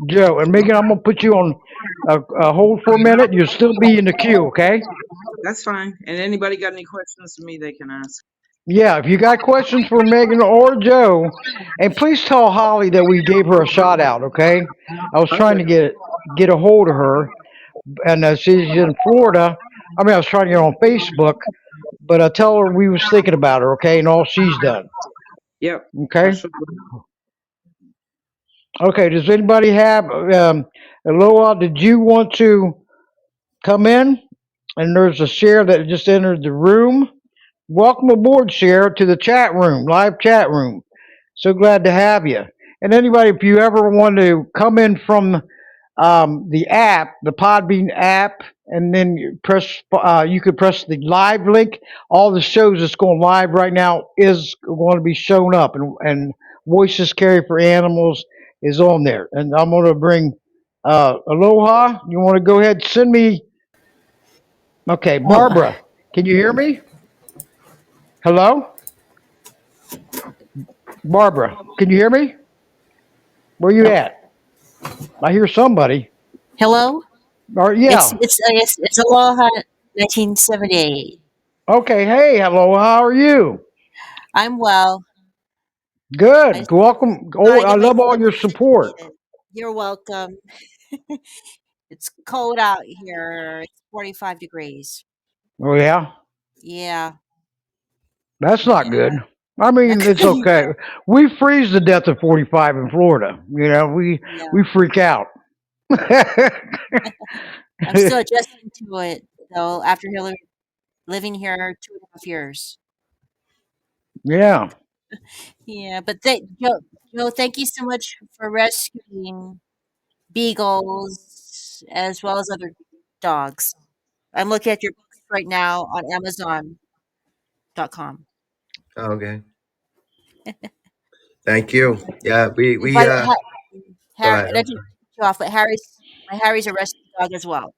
Joe? And Megan, I'm gonna put you on a hold for a minute. You'll still be in the queue, okay? That's fine. And anybody got any questions for me, they can ask. Yeah, if you got questions for Megan or Joe, and please tell Holly that we gave her a shout out, okay? I was trying to get a hold of her, and she's in Florida. I mean, I was trying to get her on Facebook, but I tell her we was thinking about her, okay, and all she's done, Yep. okay? Okay, does anybody have, Aloha, did you want to come in? And there's a share that just entered the room. Welcome aboard, Share, to the chat room, live chat room. So glad to have you. And anybody, if you ever want to come in from the app, the Podbean app, and then you could press the live link. All the shows that's going live right now is going to be shown up, and Voices Carry for Animals is on there. And I'm going to bring Aloha. You want to go ahead and send me? Okay, Oh, Barbara, can you hear me? Hello? Barbara, can you hear me? Where you Hel- at? I hear somebody. Hello? Or It's yeah. it's it's Aloha 1978. Okay. Hey, hello. How are you? I'm well. I Good. just Welcome. Oh, thought I'd I get my love all your temperature support. taken. You're welcome. It's cold out here. It's 45 degrees. Oh yeah. Yeah. That's not Yeah. good. I mean, it's okay. Yeah. We freeze to death at 45 in Florida. We Yeah. freak out. I'm still adjusting to it though after living here 2.5 years. Yeah. Yeah, but Joe, thank you so much for rescuing beagles as well as other dogs. I'm looking at your books right now on Amazon.com. Okay. Thank you. Yeah, And we by the way, go Harry, ahead. I don't cut you off, but Harry's a rescue dog as well.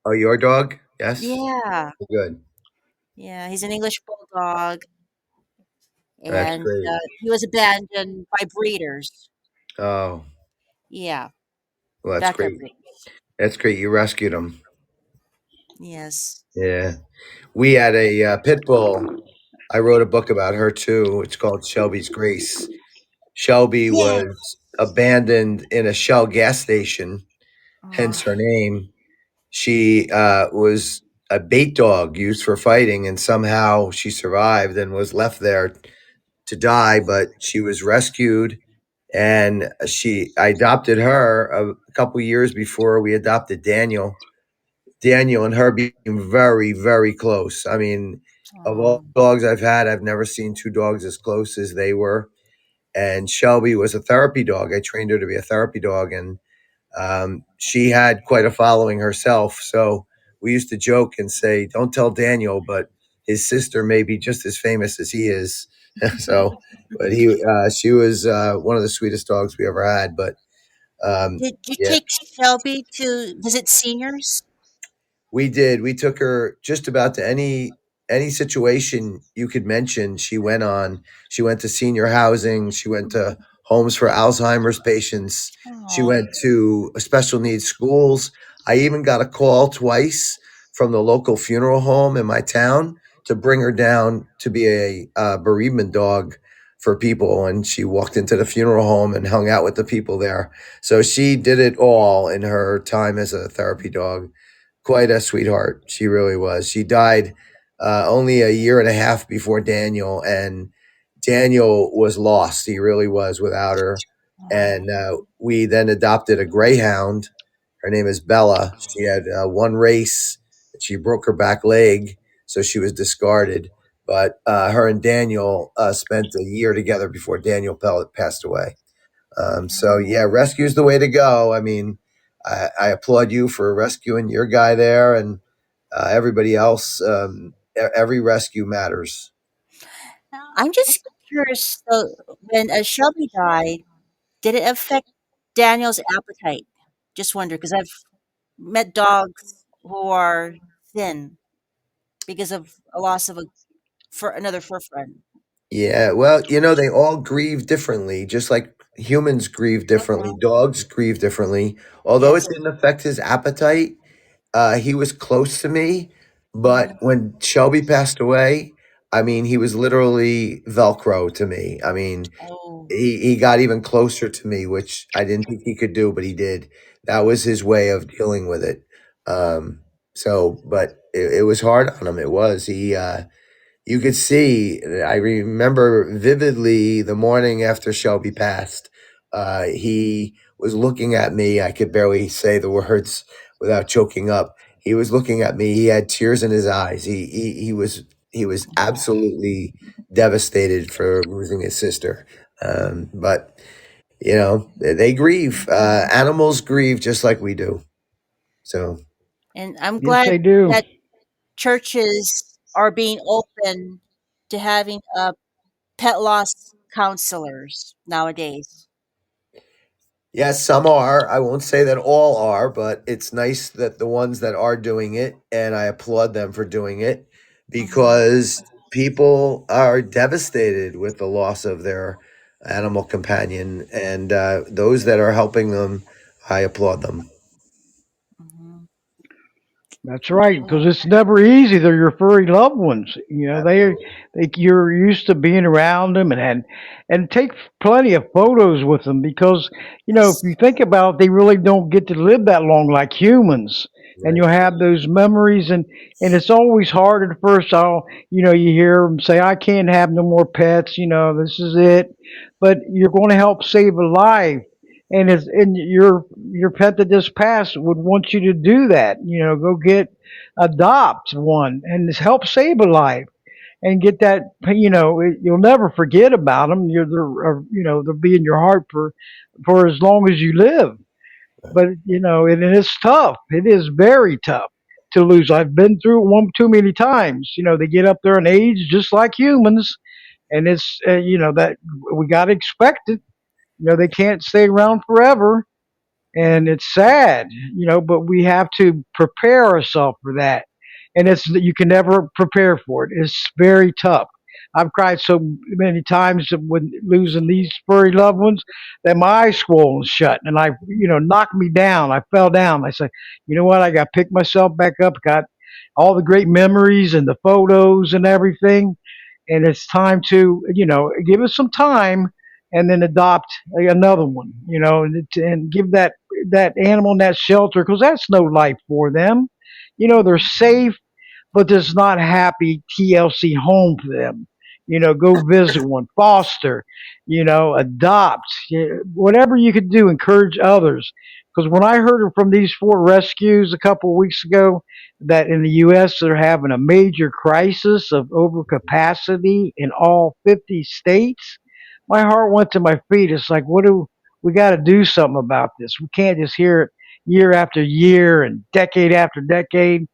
Oh, your dog? Yes. Yeah, Good. yeah, he's an English bulldog, That's and great. he was abandoned by breeders. Oh, Yeah, well, that's backyard great. breeders. That's great. You rescued him. Yes. Yeah. We had a pit bull. I wrote a book about her too. It's called Shelby's Grace. Shelby Yeah. was abandoned in a Shell gas station, hence Oh, her name. She was a bait dog used for fighting, and somehow she survived and was left there to die. But she was rescued, and I adopted her a couple years before we adopted Daniel. Daniel and her being very, very close. I mean, of all oh, dogs I've had, I've never seen two dogs as close as they were. And Shelby was a therapy dog. I trained her to be a therapy dog, and she had quite a following herself. So we used to joke and say, "Don't tell Daniel, but his sister may be just as famous as he is." So, but she was one of the sweetest dogs we ever had. But did you yeah, take Shelby to visit seniors? we did. We took her just about to any situation you could mention. She went on. She went to senior housing. She went to homes for Alzheimer's patients. She Oh, went to special needs schools. I even got a call twice from the local funeral home in my town to bring her down to be a bereavement dog for people. And she walked into the funeral home and hung out with the people there. So she did it all in her time as a therapy dog. Quite a sweetheart. She really was. She died only a year and a half before Daniel, and Daniel was lost. He really was without her. oh, And we then adopted a greyhound. Her name is Bella. She had one race. She broke her back leg, so she was discarded. But her and Daniel spent a year together before Daniel passed away. So yeah, rescue's the way to go. I mean, I applaud you for rescuing your guy there, and everybody else. Every rescue matters. I'm just curious. So, when Shelby died, did it affect Daniel's appetite? Just wonder because I've met dogs who are thin because of a loss of a for another fur friend. Yeah, well, they all grieve differently, just like humans grieve differently. Okay. Dogs grieve differently. Although it Yes. didn't affect his appetite, he was close to me. But Mhm. when Shelby passed away, I mean, he was literally Velcro to me. I mean, Oh. he got even closer to me, which I didn't think he could do, but he did. That was his way of dealing with it. But it was hard on him. It was. You could see, I remember vividly the morning after Shelby passed. He was looking at me. I could barely say the words without choking up. He was looking at me. He had tears in his eyes. He was absolutely devastated for losing his sister. But they grieve. Animals grieve just like we do. So And I'm Yes, glad they do. that churches are being open to having pet loss counselors nowadays. yes, some are. I won't say that all are, but it's nice that the ones that are doing it, and I applaud them for doing it Hmm. because people are devastated with the loss of their animal companion, and those that are helping them, I applaud them. Mhm. That's right, because Yeah. it's never easy. They're your furry loved ones. You know, Absolutely. you're used to being around them and take plenty of photos with them because if Yes. you think about it, they really don't get to live that long like humans. And Right. you'll have those memories, and it's always hard at first. You hear them say, "I can't have no more pets." This is it. But you're going to help save a life, and your pet that just passed would want you to do that. Go adopt one and just help save a life and get that. You'll never forget about them. They'll be in your heart for as long as you live. But and it's tough. It is very tough to lose. I've been through it one too many times. They get up there in age just like humans, and it's that we got to expect it. They can't stay around forever, and it's sad, but we have to prepare ourselves for that. And it's you can never prepare for it. It's very tough. I've cried so many times when losing these furry loved ones that my eyes swollen shut, and knocked me down. I fell down. I said, you know what? I got to pick myself back up. Got all the great memories and the photos and everything, and it's time to give it some time and then adopt another one, and give that animal in that shelter because that's no life for them. They're safe, but there's not happy TLC home for them. Go visit one, foster, adopt, whatever you could do, encourage others. Because when I heard from these four rescues a couple of weeks ago, that in the U.S. they're having a major crisis of overcapacity in all 50 states, my heart went to my feet. It's like, what do we got to do something about this? We can't just hear it year after year and decade after decade.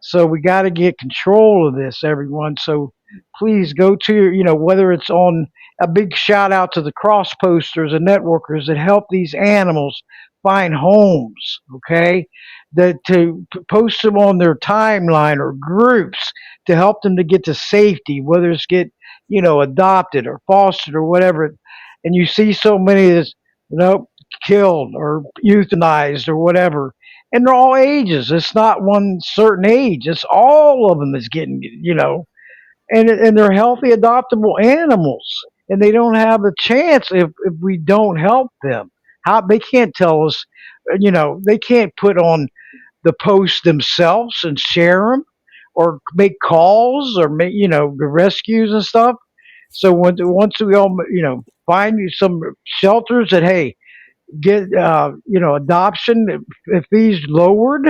So we got to get control of this, everyone. So please go to, whether it's on a big shout out to the cross posters and networkers that help these animals find homes, okay? That to post them on their timeline or groups to help them to get to safety, whether it's get, adopted or fostered or whatever. And you see so many that's, killed or euthanized or whatever, and they're all ages. It's not one certain age. It's all of them is getting, and they're healthy, adoptable animals, and they don't have a chance if we don't help them. How they can't tell us, they can't put on the post themselves and share them, or make calls or make the rescues and stuff. So once we all find some shelters that hey get adoption fees lowered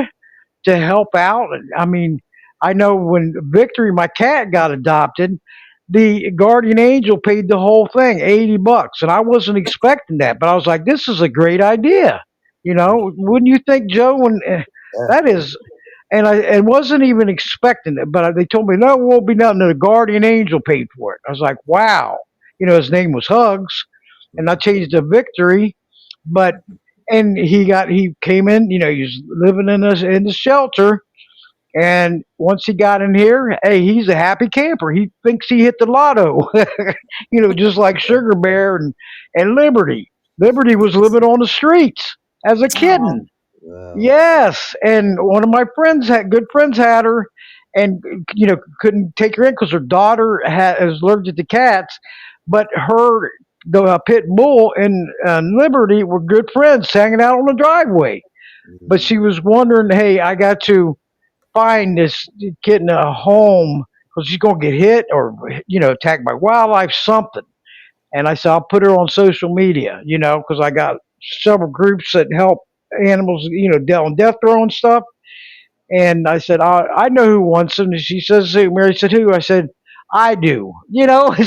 to help out. I mean, I know when Victory, my cat, got adopted, the guardian angel paid the whole thing, $80, and I wasn't expecting that, but I was like, this is a great idea. Wouldn't you think, Joe? When Yeah. that is, and I wasn't even expecting it, but they told me no, it won't be nothing. The guardian angel paid for it. I was like, wow. His name was Hugs, and I changed to Victory, but and he came in, he was living in the shelter, and once he got in here, hey, he's a happy camper. He thinks he hit the lotto. Just like Sugar Bear and Liberty. Liberty was living on the streets as a Oh. kitten. Wow. Yes, and one of my good friends had her, and couldn't take her in because her daughter is allergic to cats. But the pit bull and Liberty were good friends, hanging out on the driveway. But Mm. she was wondering, hey, I got to find this kitten a home because she's gonna get hit or attacked by wildlife, something. And I said, I'll put her on social media, because I got several groups that help animals, on death row and stuff. And I said, I know who wants them. And she says, who? Mary said, who? I said, I do,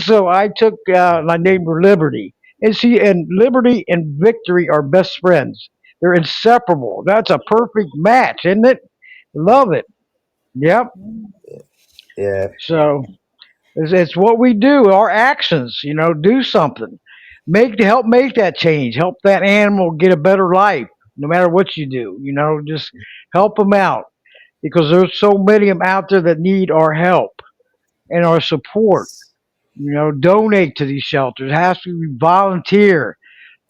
So I took, and I named her Liberty. And Liberty and Victory are best friends. They're inseparable. That's a perfect match, isn't it? Love it. Yep. Yeah. So it's what we do, our actions, do something. Help make that change. Help that animal get a better life, no matter what you do. Just help them out because there's so many of them out there that need our help. and our support. Donate to these shelters. It has to be volunteer.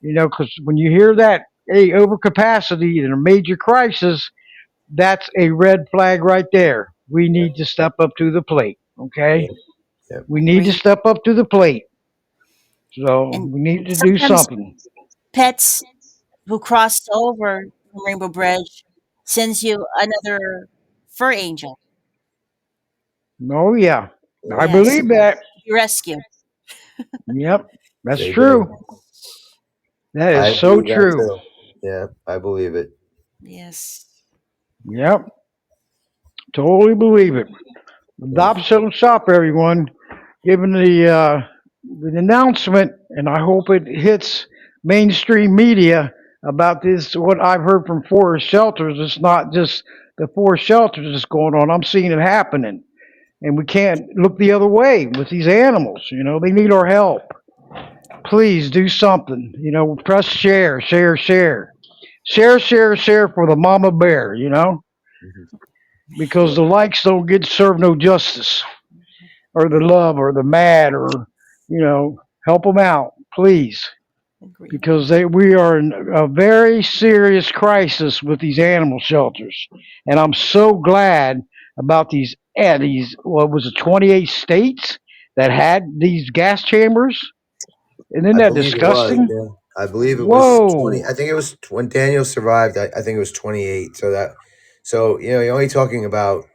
Because when you hear that, hey, overcapacity in a major crisis, that's a red flag right there. We Yep. need to step up to the plate. Okay, Yep. Yep. we need to Agreed. step up to the plate. So And we need to do sometimes something. pets who cross over from Rainbow Bridge sends you another fur angel. Oh yeah, I Yep. Yes, believe that. you rescue. Yep, that's They do. true. That is I so believe that true. too. Yeah, I believe it. Yes. Yep, totally believe it. Mm. Adopt, settle, shop, everyone. Given the announcement, and I hope it hits mainstream media about this. What I've heard from forest shelters, it's not just the forest shelters that's going on. I'm seeing it happening, and we can't look the other way with these animals. They need our help. Please do something. Press share, share, share, share, share, share for the mama bear. Mhm. Because the likes don't get served no justice, or the love, or the mad, or help them out, please, Agreed. because we are in a very serious crisis with these animal shelters, and I'm so glad about these what was it, 28 states that had these gas chambers, and isn't I that believe it was. disgusting? Yeah, I believe it was 20. Whoa. I think it was when Daniel survived. I think it was 28. So you're only talking about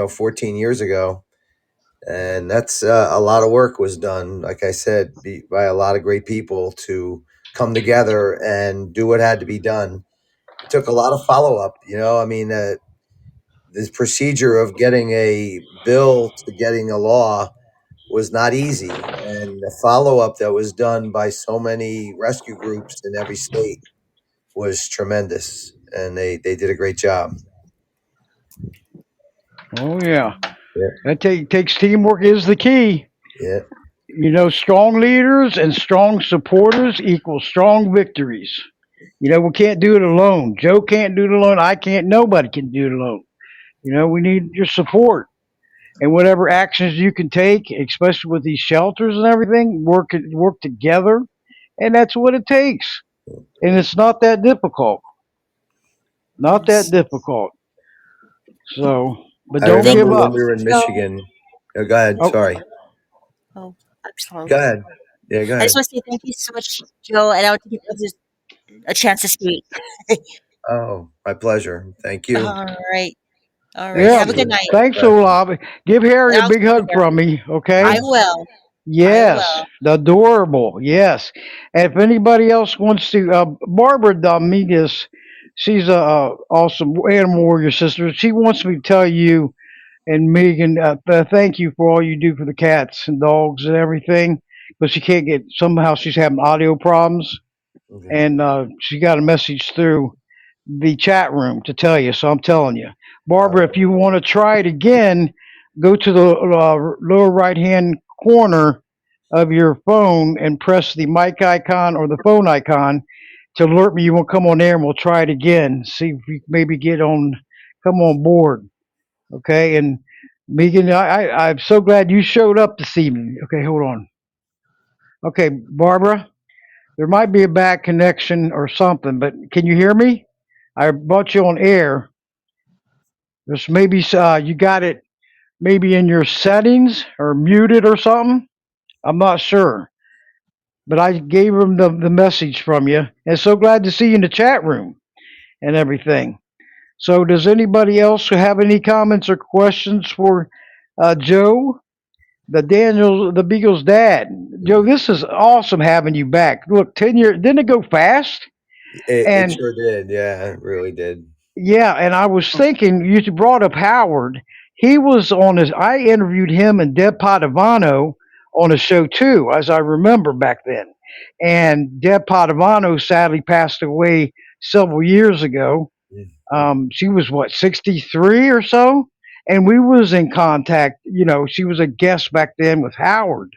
14 years ago, and that's a lot of work was done. Like I said, by a lot of great people to come together and do what had to be done. It took a lot of follow up. I mean, this procedure of getting a bill to getting a law was not easy, and the follow up that was done by so many rescue groups in every state was tremendous, and they did a great job. Oh yeah, Yeah, that takes teamwork is the key. yeah, Strong leaders and strong supporters equal strong victories. We can't do it alone. Joe can't do it alone. I can't. Nobody can do it alone. We need your support, and whatever actions you can take, especially with these shelters and everything. Work together, and that's what it takes. And it's not that difficult. Not that Yes. difficult. So, but I And don't thank give remember when up. we were in Joe. Michigan. Oh, go ahead. Oh, Sorry. Oh, I'm sorry. Go ahead. Yeah, go I just ahead. want to say thank you so much, Joe, and I want to give others a chance to speak. Oh, my pleasure. Thank you. All right. All right. yeah. Have a Appreciate good it. night. Thanks, Right. Olaf. Give And Harry a I'll big see you hug there. from me, I okay? will. I Yes, will. adorable. Yes. And if anybody else wants to, Barbara Dominguez, she's a awesome animal warrior sister. She wants me to tell you and Megan, thank you for all you do for the cats and dogs and everything. But she can't get, somehow she's having audio problems, Okay. and she got a message through the chat room to tell you. So I'm telling you, Barbara, if Uh, you want to try it again, go to the lower right hand corner of your phone and press the mic icon or the phone icon to alert me you won't come on air, and we'll try it again. See if we maybe come on board. Okay, and Megan, I'm so glad you showed up this evening. Okay, hold on. Okay, Barbara, there might be a bad connection or something, but can you hear me? I brought you on air. There's maybe you got it maybe in your settings or muted or something. I'm not sure, but I gave him the message from you, and so glad to see you in the chat room and everything. So, does anybody else have any comments or questions for Joe? The Beagle's dad. Joe, this is awesome having you back. Look, 10 years, didn't it go fast? it And sure did. Yeah, it really did. yeah, and I was thinking, you brought up Howard. He was on his, I interviewed him and Deb Padavano on a show too, as I remember back then. And Deb Padavano sadly passed away several years ago. Mm. She was what, 63 or so? And we was in contact, she was a guest back then with Howard,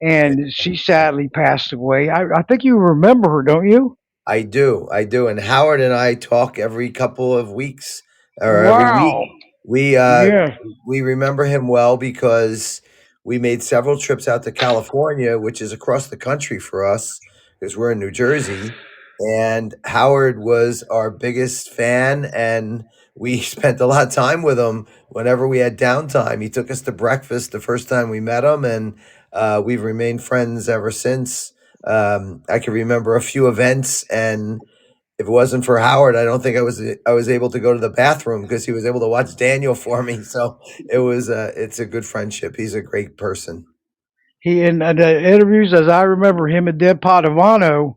and she sadly passed away. I think you remember her, don't you? I do. I do. And Howard and I talk every couple of weeks or every week. Wow. We Yeah. we remember him well because we made several trips out to California, which is across the country for us because we're in New Jersey. And Howard was our biggest fan, and we spent a lot of time with him whenever we had downtime. He took us to breakfast the first time we met him, and we've remained friends ever since. I can remember a few events, and if it wasn't for Howard, I don't think I was able to go to the bathroom because he was able to watch Daniel for me. So it's a good friendship. He's a great person. He in the interviews, as I remember him and Deb Padovano,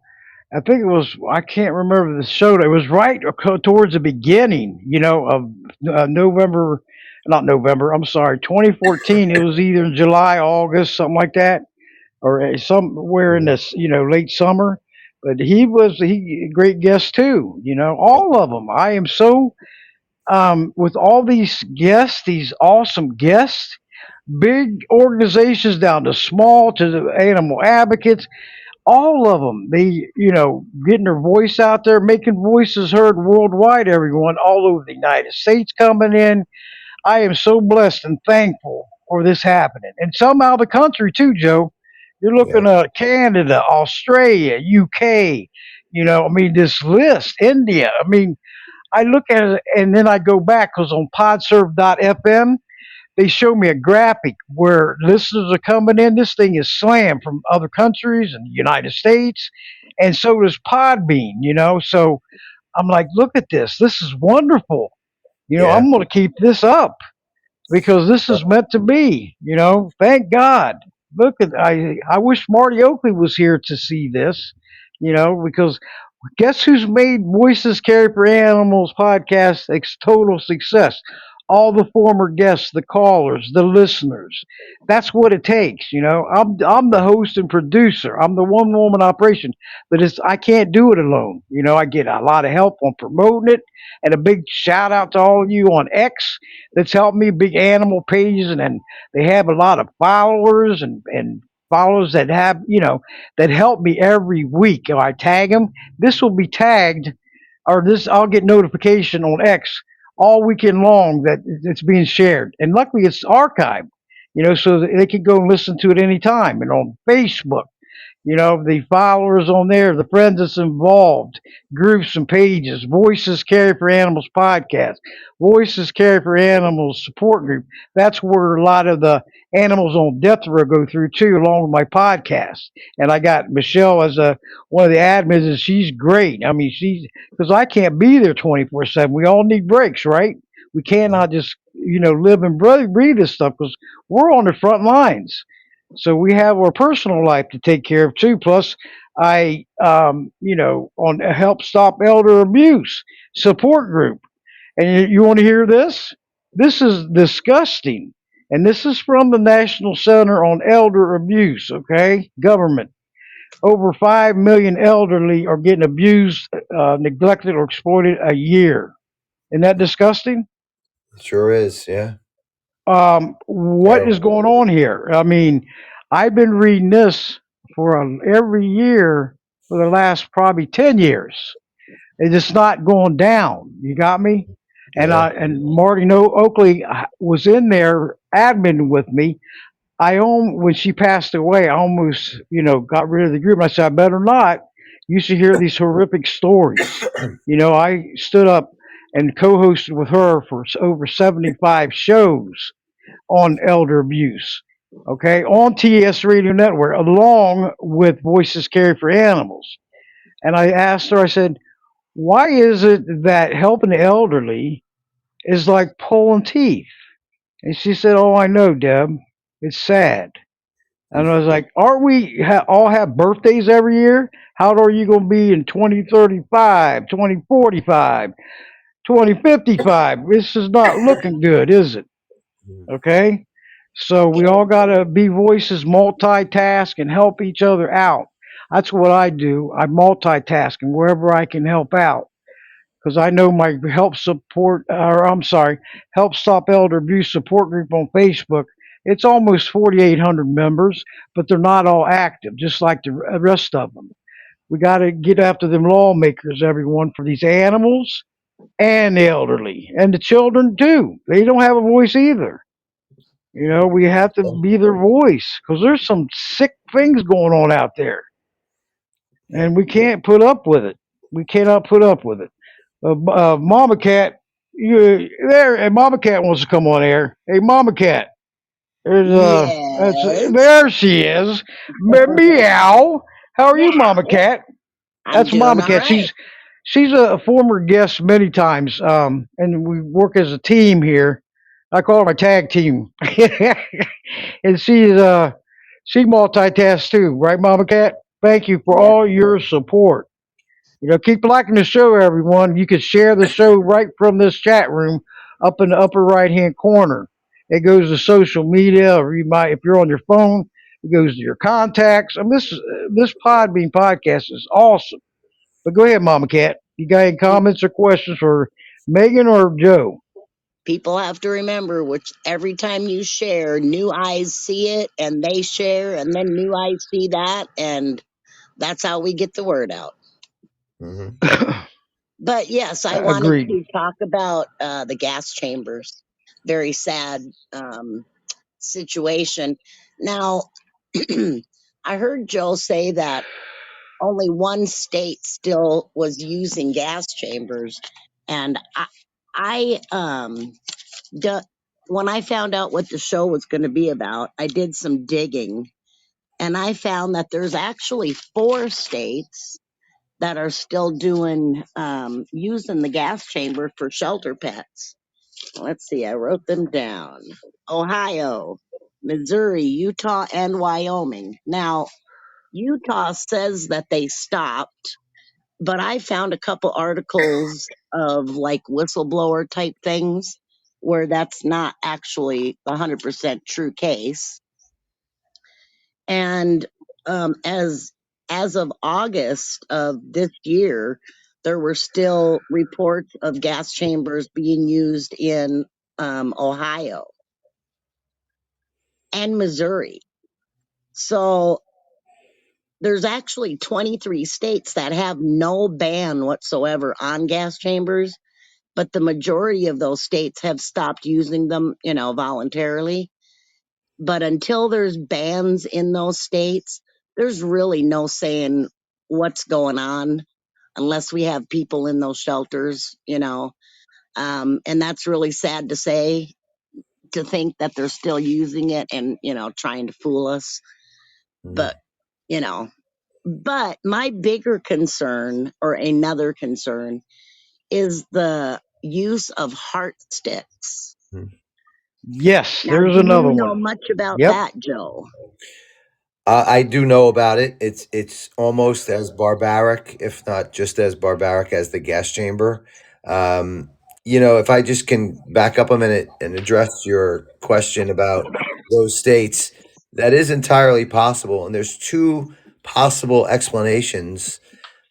I think it was, I can't remember the show. It was right towards the beginning, of November, not November, I'm sorry, 2014. It was either in July, August, something like that, or somewhere in Mhm. this, late summer. But he a great guest too, all of them. I am so, with all these guests, these awesome guests, big organizations down to small, to the animal advocates, all of them, they, getting their voice out there, making voices heard worldwide, everyone all over the United States coming in. I am so blessed and thankful for this happening. And some out of the country too, Joe. You're Yeah, looking at Canada, Australia, UK, I mean, this list, India. I mean, I look at it and then I go back because on podserve.fm, they show me a graphic where listeners are coming in. This thing is slammed from other countries and the United States, and so does Podbean. So I'm like, look at this. This is wonderful. yeah. I'm going to keep this up because this is meant to be. Thank God. Look at I wish Marty Oakley was here to see this. Because guess who's made Voices Carry for Animals podcast a total success? All the former guests, the callers, the listeners. That's what it takes. I'm the host and producer. I'm the one woman operation, but I can't do it alone. I get a lot of help on promoting it, and a big shout out to all of you on X that's helped me. Big animal pages, and they have a lot of followers and followers that have that help me every week. If I tag them, this will be tagged, or this I'll get notification on X all weekend long that it's being shared. And luckily, it's archived, so that they can go and listen to it anytime. And on Facebook, the followers on there, the friends that's involved, groups and pages, Voices Carry for Animals podcast, Voices Carry for Animals support group. That's where a lot of the animals on death row go through too, along with my podcast. And I got Michelle as one of the admins, and she's great. I mean, she's because I can't be there 24/7. We all need breaks, right? We cannot just live and breathe this stuff because we're on the front lines. So we have our personal life to take care of too. Plus, I, on a Help Stop Elder Abuse support group. And you want to hear this? This is disgusting. And this is from the National Center on Elder Abuse, okay? Government. Over 5 million elderly are getting abused, neglected, or exploited a year. Isn't that disgusting? It sure is. Yeah. What is Terrible. going on here? I mean, I've been reading this for every year for the last probably 10 years. It's just not going down. You got me? And Yeah. Marty No Oakley was in there admin with me. When she passed away, I almost, got rid of the group. And I said, I better not. You should hear these horrific stories. I stood up and co-hosted with her for over 75 shows on elder abuse, okay, on TS Radio Network, along with Voices Carry for Animals. And I asked her, I said, why is it that helping the elderly is like pulling teeth? And she said, oh, I know, Deb. It's sad. And I was like, aren't we all have birthdays every year? How old are you going to be in 2035, 2045, 2055? This is not looking good, is it? Okay? So we all got to be voices, multitask, and help each other out. That's what I do. I multitask and wherever I can help out. Because I know my Help Stop Elder Abuse support group on Facebook, it's almost 4,800 members, but they're not all active, just like the rest of them. We got to get after them lawmakers, everyone, for these animals, and the elderly and the children too. They don't have a voice either. You know, we have to be their voice because there's some sick things going on out there, and we can't put up with it. We cannot put up with it. Mama Cat, you there? And Mama Cat wants to come on air. Hey, Mama Cat, there's that's Yes, there she is. Meow. How are you, Mama Cat? I'm That's doing Mama all Cat. right. She's a former guest many times, and we work as a team here. I call her my tag team, and she multitasks too, right, Mama Cat? Thank you for Yes, all your support. You know, keep liking the show, everyone. You can share the show right from this chat room up in the upper right hand corner. It goes to social media, or you might, if you're on your phone, it goes to your contacts. And this Podbean podcast is awesome. But go ahead, Mama Cat. You got any comments or questions for Megan or Joe? people have to remember which every time you share, new eyes see it and they share, and then new eyes see that, and that's how we get the word out. Hmm. But yes, I wanted Agreed. to talk about the gas chambers. Very sad situation. Now, I heard Joe say that only one state still was using gas chambers, and I du- when I found out what the show was going to be about, I did some digging, and I found that there's actually 4 states that are still doing using the gas chamber for shelter pets. Let's see, I wrote them down: Ohio, Missouri, Utah, and Wyoming. Now, Utah says that they stopped, but I found a couple articles of like whistleblower type things where that's not actually a 100% true case. And as of August of this year, there were still reports of gas chambers being used in Ohio and Missouri. So there's actually 23 states that have no ban whatsoever on gas chambers, but the majority of those states have stopped using them, voluntarily. But until there's bans in those states, there's really no saying what's going on unless we have people in those shelters. And that's really sad to say, to think that they're still using it and, trying to fool us. Hmm. But, you know, but my bigger concern, or another concern, is the use of heart sticks. Yes, Now, there's do you another know one. much about Yep. that, Joe? I do know about it. It's almost as barbaric, if not just as barbaric, as the gas chamber. Um, if I just can back up a minute and address your question about those states, that is entirely possible, and there's two possible explanations.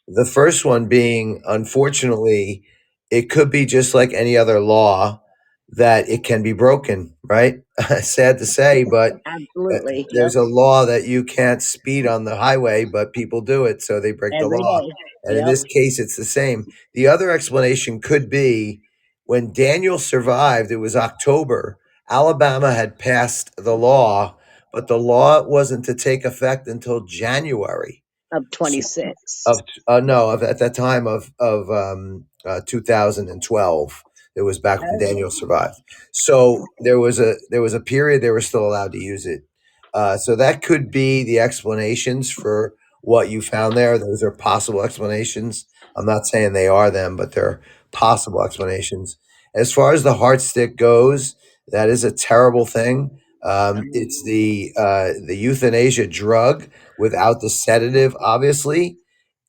The first one being, unfortunately, it could be just like any other law that it can be broken, right? Sad to say, but Absolutely. Yep. there's a law that you can't speed on the highway, but people do it, so they break the Every law. day. And in Yep. this case, it's the same. The other explanation could be when Daniel survived, it was October. Alabama had passed the law, but the law wasn't to take effect until January Of 26. of no of at that time of 2012. It was back when Oh, Daniel survived. So there was a period they were still allowed to use it. So that could be the explanations for what you found there. Those are possible explanations. I'm not saying they are them, but they're possible explanations. As far as the heart stick goes, that is a terrible thing. It's the euthanasia drug without the sedative, obviously.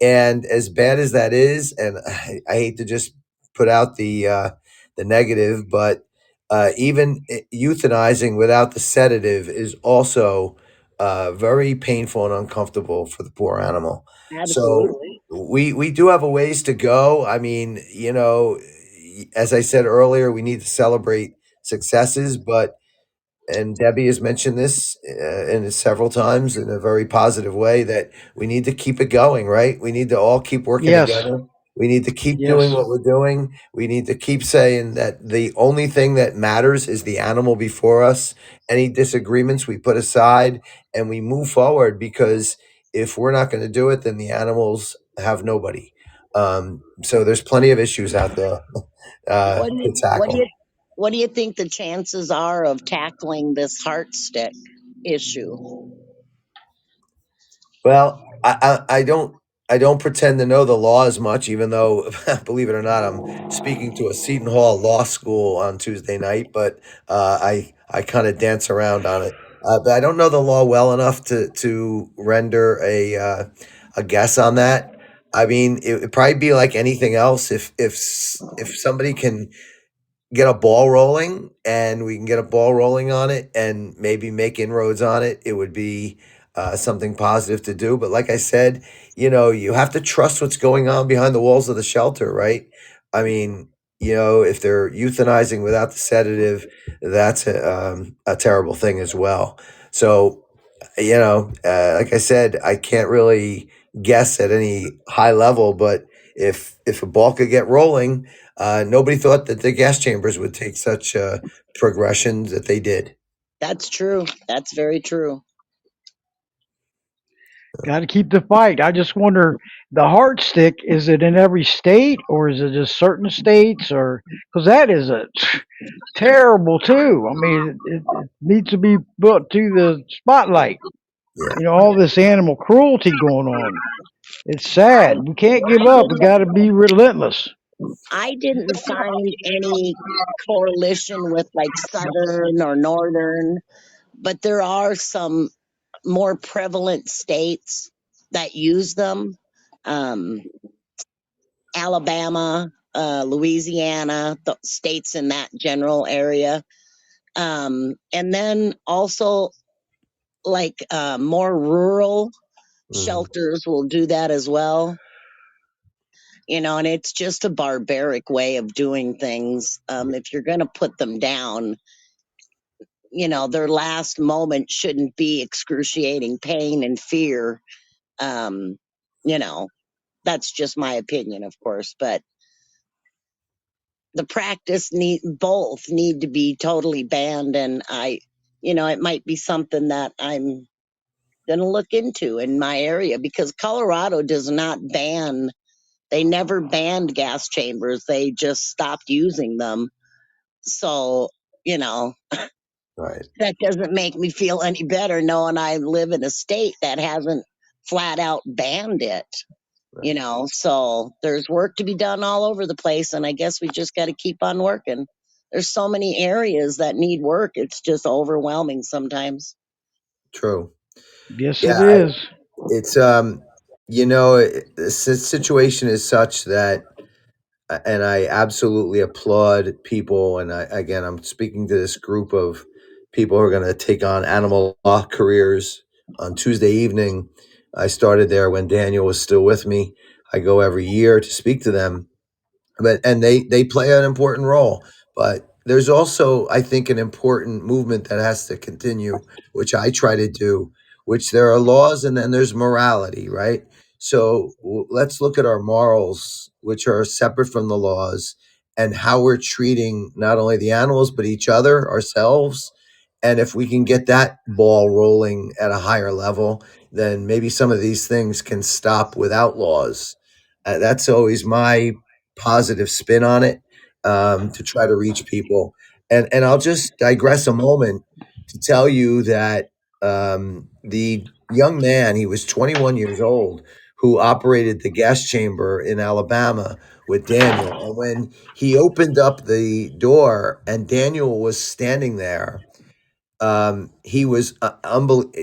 And as bad as that is, and I hate to just put out the negative, but even euthanizing without the sedative is also very painful and uncomfortable for the poor animal. So absolutely. we do have a ways to go. I mean, as I said earlier, we need to celebrate successes, but and Debbie has mentioned this in several times in a very positive way that we need to keep it going, right? We need to all keep working Yes. together. We need to keep doing Yes. what we're doing. We need to keep saying that the only thing that matters is the animal before us. Any disagreements we put aside and we move forward, because if we're not going to do it, then the animals have nobody. So there's plenty of issues out there to What do tackle. you what do you think the chances are of tackling this heart stick issue? Well, I don't pretend to know the law as much, even though believe it or not, I'm speaking to a Seton Hall law school on Tuesday night. But I kind of dance around on it. But I don't know the law well enough to render a guess on that. I mean, it would probably be like anything else. If somebody can get a ball rolling and we can get a ball rolling on it and maybe make inroads on it, it would be something positive to do. But like I said, you have to trust what's going on behind the walls of the shelter, right? I mean, if they're euthanizing without the sedative, that's a terrible thing as well. So, like I said, I can't really guess at any high level, but if a ball could get rolling, nobody thought that the gas chambers would take such progression that they did. That's true. That's very true. Got to keep the fight. I just wonder, the heart stick, is it in every state or is it just certain states? Or because that is a terrible too. I mean, it needs to be put to the spotlight. Yeah, All this animal cruelty going on. It's I sad. We can't give I up. We didn't got to be relentless. I didn't find any correlation with like southern or northern, but there are some more prevalent states that use them. Um, Alabama, Louisiana, the states in that general area. And then also like more rural hmm, shelters will do that as well. And it's just a barbaric way of doing things. If you're going to put them down, their last moment shouldn't be excruciating pain and fear. Um, you know, that's just my opinion, of course, but the practice both need to be totally banned. And it might be something that I'm going to look into in my area because Colorado does not ban, they never banned gas chambers. They just stopped using them. So, you know, right, that doesn't make me feel any better knowing I live in a state that hasn't flat out banned it. right. So there's work to be done all over the place, and I guess we just got to keep on working. There's so many areas that need work, it's just overwhelming sometimes. True. Yes, it Yeah, is. it's the situation is such that, and I absolutely applaud people. And again, I'm speaking to this group of people who are going to take on animal law careers on Tuesday evening. I started there when Daniel was still with me. I go every year to speak to them, and they play an important role. But there's also, I think, an important movement that has to continue, which I try to do. Which there are laws, and then there's morality, right? So let's look at our morals, which are separate from the laws, and how we're treating not only the animals but each other, ourselves. And if we can get that ball rolling at a higher level, then maybe some of these things can stop without laws. That's always my positive spin on it, to try to reach people. And I'll just digress a moment to tell you that the young man, he was 21 years old, who operated the gas chamber in Alabama with Daniel. And when he opened up the door and Daniel was standing there, he was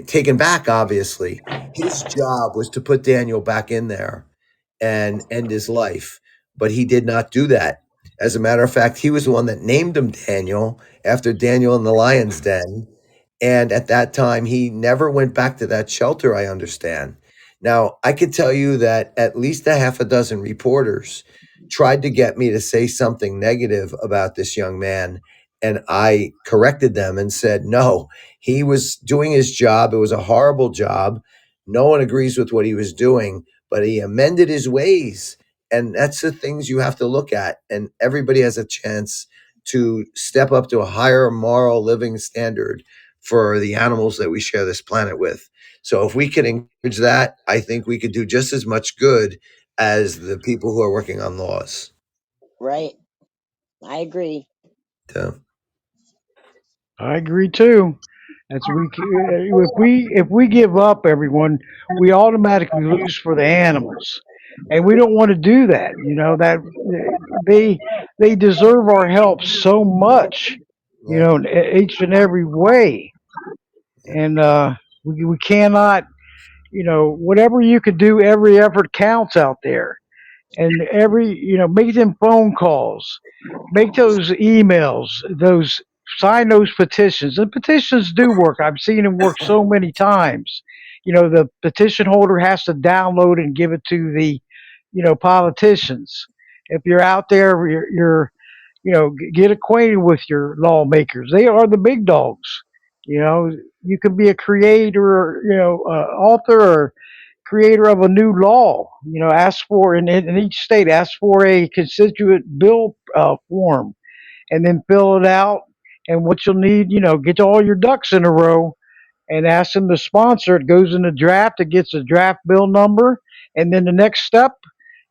taken back, obviously. His job was to put Daniel back in there and end his life. But he did not do that. As a matter of fact, he was the one that named him Daniel after Daniel in the lion's den. And at that time, he never went back to that shelter, I understand. Now, I could tell you that at least a half a dozen reporters tried to get me to say something negative about this young man. And I corrected them and said, no, he was doing his job. It was a horrible job. No one agrees with what he was doing, but he amended his ways And that's the things you have to look at. And everybody has a chance to step up to a higher moral living standard for the animals that we share this planet with. So if we can encourage that, I think we could do just as much good as the people who are working on laws. Right. I agree. So, I agree too. That's if we give up, everyone, we automatically lose for the animals, and we don't want to do that. That they they deserve our help so much, yeah, in each and every way, yeah. and we cannot, whatever you could do, every effort counts out there, and make them phone calls, make those emails, those sign those petitions. And petitions do work. I've seen them work so many times. The petition holder has to download and give it to the, politicians. If you're out there, get acquainted with your lawmakers. They are the big dogs. You could be a creator, author or creator of a new law. Ask for in each state, ask for a constituent bill form, and then fill it out. And what you'll need, get all your ducks in a row, and ask them to sponsor. It goes in the draft. It gets a draft bill number, and then the next step,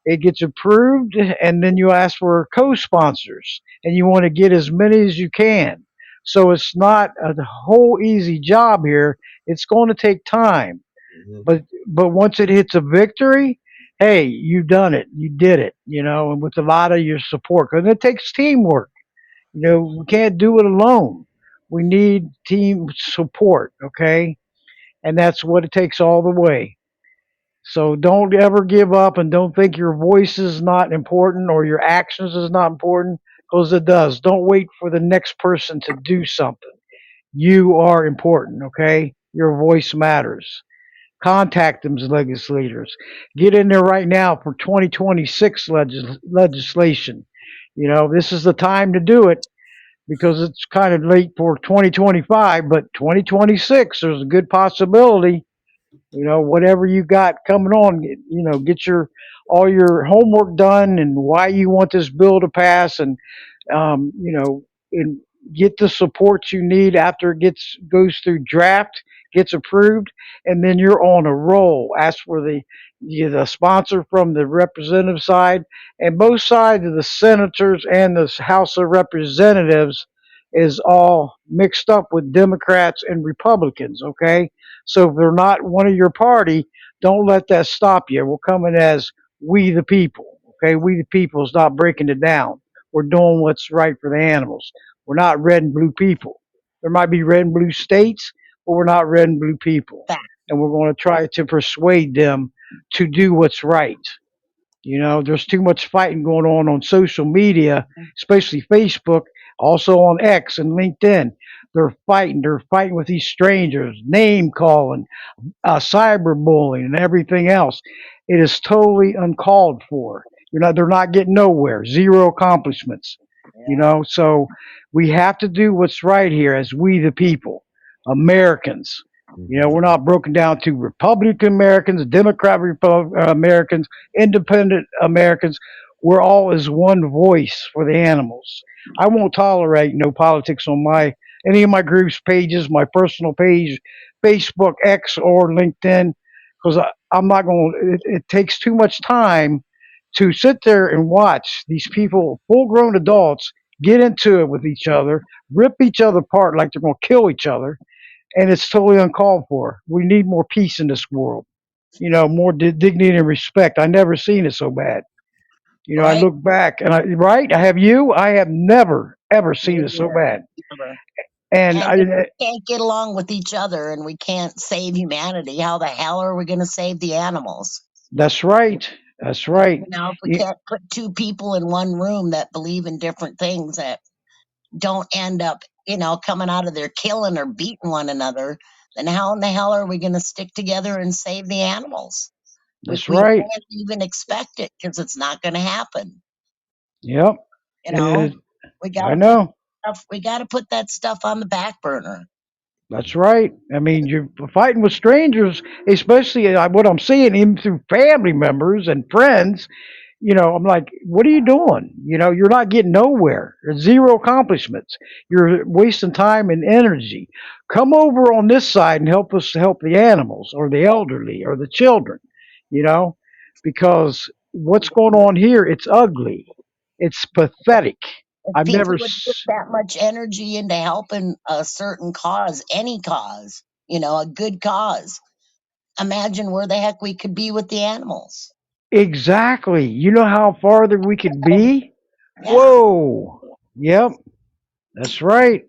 it gets approved, and then you ask for co-sponsors, and you want to get as many as you can. So it's not a whole easy job here. It's going to take time, Mhm. but once it hits a victory, hey, you done it. You did it. And with a lot of your support, because it takes teamwork. We can't do it alone. We need team support. Okay, and that's what it takes all the way. So don't ever give up, and don't think your voice is not important or your actions is not important, because it does. Don't wait for the next person to do something. You are important. Okay, your voice matters. Contact them legislators. Get in there right now for 2026 legislation. This is the time to do it, because it's kind of late for 2025, but 2026, there's a good possibility. Whatever you got coming on, get your all your homework done and why you want this bill to pass, and um, you know, and get the support you need after it goes through draft, gets approved, and then you're on a roll. Ask for the sponsor from the representative side, and both sides of the senators and the House of Representatives is all mixed up with Democrats and Republicans. Okay, so if they're not one of your party, don't let that stop you. We're coming as we the people. Okay, we the people is not breaking it down. We're doing what's right for the animals. We're not red and blue people. There might be red and blue states, but we're not red and blue people. Fact. And we're going to try to persuade them to do what's right. There's too much fighting going on social media, especially Facebook, also on X and LinkedIn. They're fighting. They're fighting with these strangers, name calling, cyberbullying, and everything else. It is totally uncalled for. They're not getting nowhere. Zero accomplishments. Yeah. So we have to do what's right here as we the people, Americans. We're not broken down to Republican Americans, Democrat Americans, Independent Americans. We're all as one voice for the animals. I won't tolerate no politics on any of my groups pages, my personal page, Facebook, X, or LinkedIn, because I'm not going. It takes too much time to sit there and watch these people, full-grown adults, get into it with each other, rip each other apart like they're going to kill each other, and it's totally uncalled for. We need more peace in this world. More dignity and respect. I never seen it so bad. I Right. look back and I have you. I have never ever seen it so Neither. bad. Never. And And if we can't get along with each other and we can't save humanity, how the hell are we going to save the animals? that's right. That's right. If we can't put two people in one room that believe in different things that don't end up, coming out of there killing or beating one another, then how in the hell are we going to stick together and save the animals? That's We right. can't even expect it because it's not going to happen. Yep. You know, It, we got I to put know. stuff. We got to put that stuff on the back burner. That's right. I mean, you're fighting with strangers, especially what I'm seeing, even through family members and friends. I'm like, what are you doing? You're not getting nowhere. There's zero accomplishments. You're wasting time and energy. Come over on this side and help us help the animals or the elderly or the children, you know, because what's going on here, it's ugly. It's pathetic. If I've people never, would put that much energy into helping a certain cause, any cause, a good cause, imagine where the heck we could be with the animals. exactly. You know how farther we could be? Yeah, Whoa. Yep, that's right.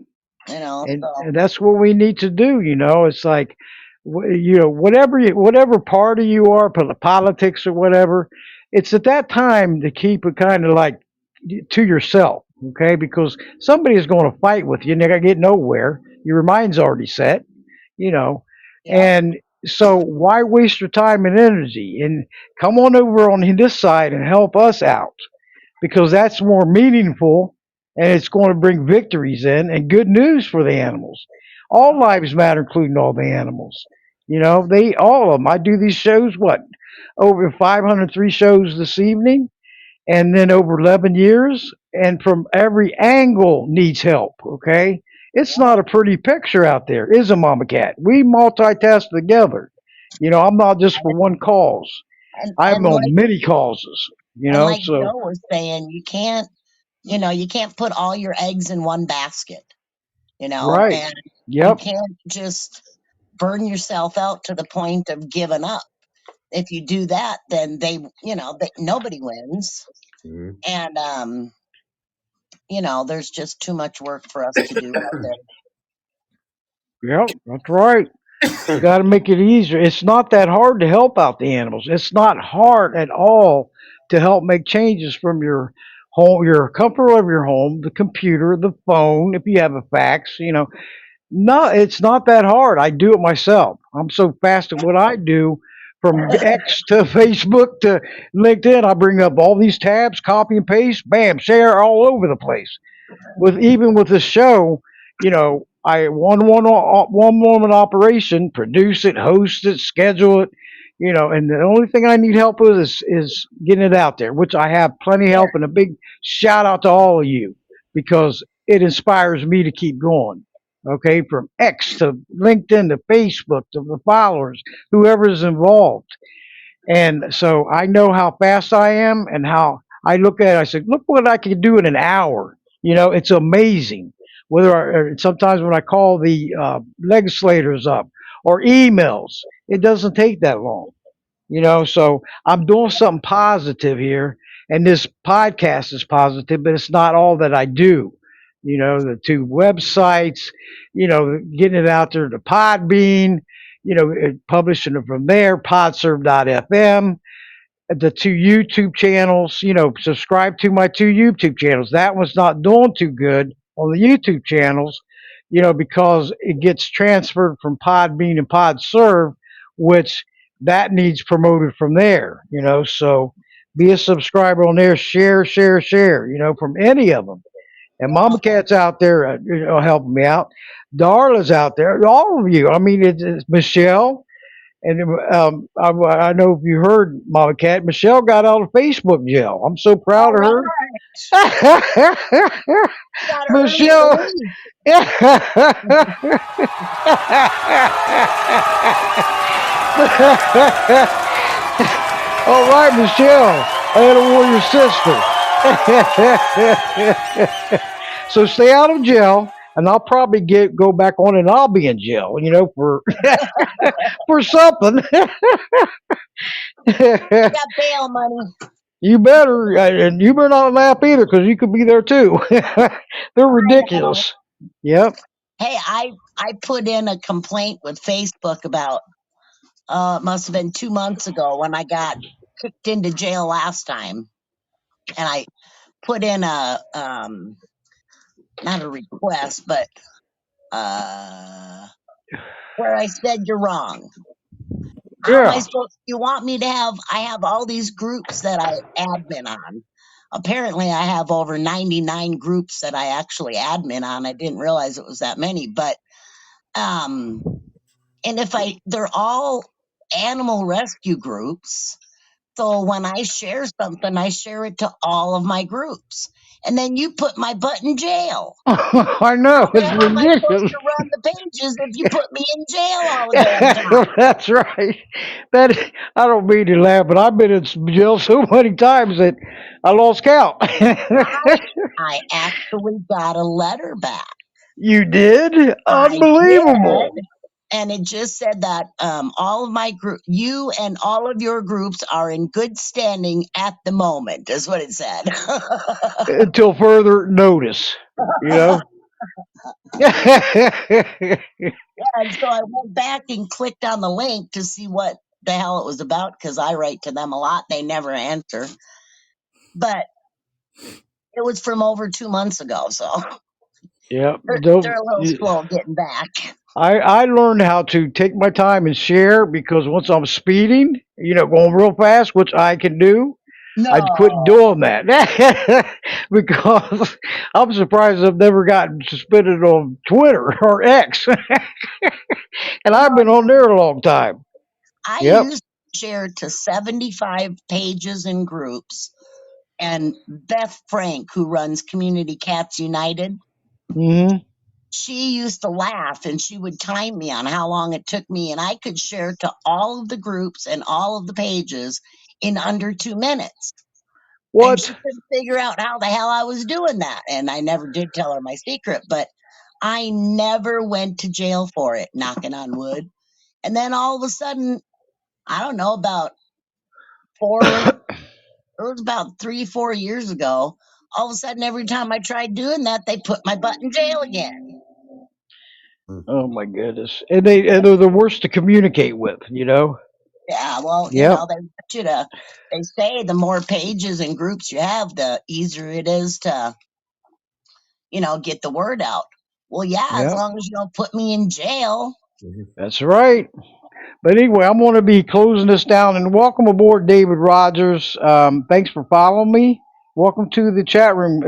And so that's what we need to do. It's like, whatever party you are, politics or whatever, it's at that time to keep it kind of like to yourself, okay? Because somebody is going to fight with you, and they're going to get nowhere. Your mind's already set, you know, yep. and so why waste your time and energy? And come on over on this side and help us out because that's more meaningful and it's going to bring victories in and good news for the animals. All lives matter, including all the animals. They all of them. I do these shows, what, over 503 shows this evening, and then over 11 years, and from every angle needs help. Okay, it's not a pretty picture out there, is a mama cat? We multitask together. I'm not just for one cause. And I'm and on like many causes. and like So Joe was saying, you can't put all your eggs in one basket, right. and you Yep. can't just burn yourself out to the point of giving up. If you do that, then nobody wins. Mhm. And there's just too much work for us to do out there. Yep. That's right. You got to make it easier. It's not that hard to help out the animals. It's not hard at all to help make changes from your home, your comfort of your home, the computer, the phone, if you have a fax. No, it's not that hard. I do it myself. I'm so fast at what I do from X to Facebook to LinkedIn. I bring up all these tabs, copy and paste, bam, share all over the place. With the show, I one woman operation, produce it, host it, schedule it, and the only thing I need help with is getting it out there, which I have plenty of help, and a big shout out to all of you because it inspires me to keep going. Okay, from X to LinkedIn to Facebook to the followers, whoever is involved. And so I know how fast I am and how I look at it. I said, look what I can do in an hour. It's amazing. Sometimes when I call the legislators up or emails, it doesn't take that long. So I'm doing something positive here, and this podcast is positive, but it's not all that I do. The two websites, getting it out there to Podbean, publishing it from there, podserve.fm, the two YouTube channels, subscribe to my two YouTube channels. That one's not doing too good on the YouTube channels, because it gets transferred from Podbean and PodServe, which that needs promoted from there, So be a subscriber on there, share, share, share, from any of them. And Mama Yeah. Cat's out there, helping me out. Darla's out there, all of you. I mean, it's Michelle. And I know if you heard Mama Cat, Michelle got out of Facebook jail. I'm so proud All of right. her. Got it early in the Michelle. week. All right, Michelle. I had a warrior sister. So stay out of jail, and I'll probably go back on, and I'll be in jail, for for something. I got bail money. You better, and you better not laugh either, because you could be there too. They're I know. ridiculous. Yep. Hey, I put in a complaint with Facebook about it must have been 2 months ago when I got kicked into jail last time, and I put in a not a request, but uh where I said you're wrong. How am I Yeah. supposed? You want me to have? I have all these groups that I admin on. Apparently, I have over 99 groups that I actually admin on. I didn't realize it was that many, but um, and they're all animal rescue groups So when I share something, I share it to all of my groups. And then you put my butt in jail. I How know the it's hell am I supposed ridiculous. to run the pages if you put me in jail all the damn time? That's right. That I don't mean to laugh, but I've been in jail so many times that I lost count. I actually got a letter back. You did? I did. Unbelievable. And it just said that all of my group, you and all of your groups are in good standing at the moment, is what it said. Until further notice, you know? And so I went back and clicked on the link to see what the hell it was about because I write to them a lot. They never answer. But it was from over 2 months ago. So Yep. they're a little slow getting back. I learned how to take my time and share because once I'm speeding, going real fast, which I can do, I'd quit No. doing that because I'm surprised I've never gotten suspended on Twitter or X, and I've No, been on there a long time. I Yep. used to share to 75 pages in groups. And Beth Frank, who runs Community Cats United, Hmm. she used to laugh and she would time me on how long it took me. And I could share to all of the groups and all of the pages in under 2 minutes. And she What? couldn't figure out how the hell I was doing that. And I never did tell her my secret, but I never went to jail for it, knocking on wood. And then all of a sudden, I don't know, about four, it was about 3, 4 years ago. All of a sudden, every time I tried doing that, they put my butt in jail again. Oh my goodness! And they're the worst to communicate with. Yeah, well, Yep. they want you to, they say the more pages and groups you have, the easier it is to, get the word out. Well, yeah, as Yep. long as you don't put me in jail. Mhm. That's right. But anyway, I'm going to be closing this down and welcome aboard, David Rogers. Thanks for following me. Welcome to the chat room.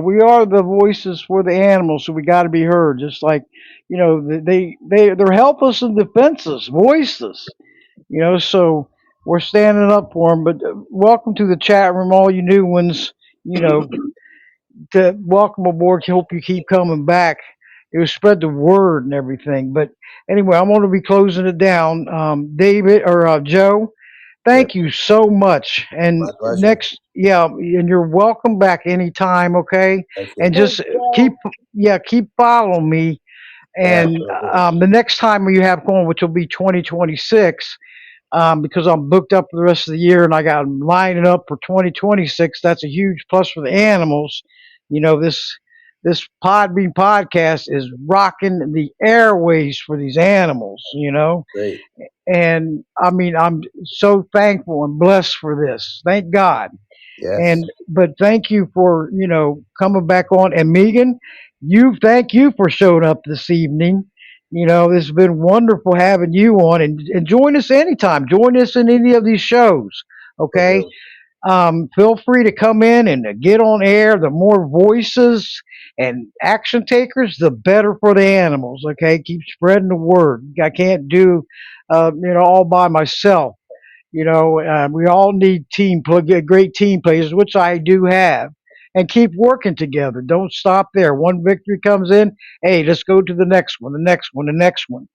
We are the voices for the animals, so we got to be heard. Just like, they're helpless and defenseless voices. So we're standing up for them. But welcome to the chat room, all you new ones. You know, to welcome aboard. Hope you keep coming back. It was spread the word and everything. But anyway, I'm going to be closing it down. David or Joe, Yep. thank you so much. My And pleasure. next, yeah, and you're welcome back anytime. Okay, Thank and you. Thanks, just Joe. keep, yeah, keep following me. Yeah, And will do. the next time you have going, which will be 2026, because I'm booked up for the rest of the year and I got lining up for 2026. That's a huge plus for the animals. This Podbean podcast is rocking the airways for these animals. Great. And I mean, I'm so thankful and blessed for this. Thank God. Yes. But thank you for coming back on. And Megan, thank you for showing up this evening. It's been wonderful having you on, and join us anytime. Join us in any of these shows. Will Okay. do. Feel free to come in and get on air. The more voices and action takers, the better for the animals. Okay. Keep spreading the word. I can't do, all by myself. We all need great team players, which I do have, and keep working together. Don't stop there. One victory comes in, hey, let's go to the next one, the next one, the next one.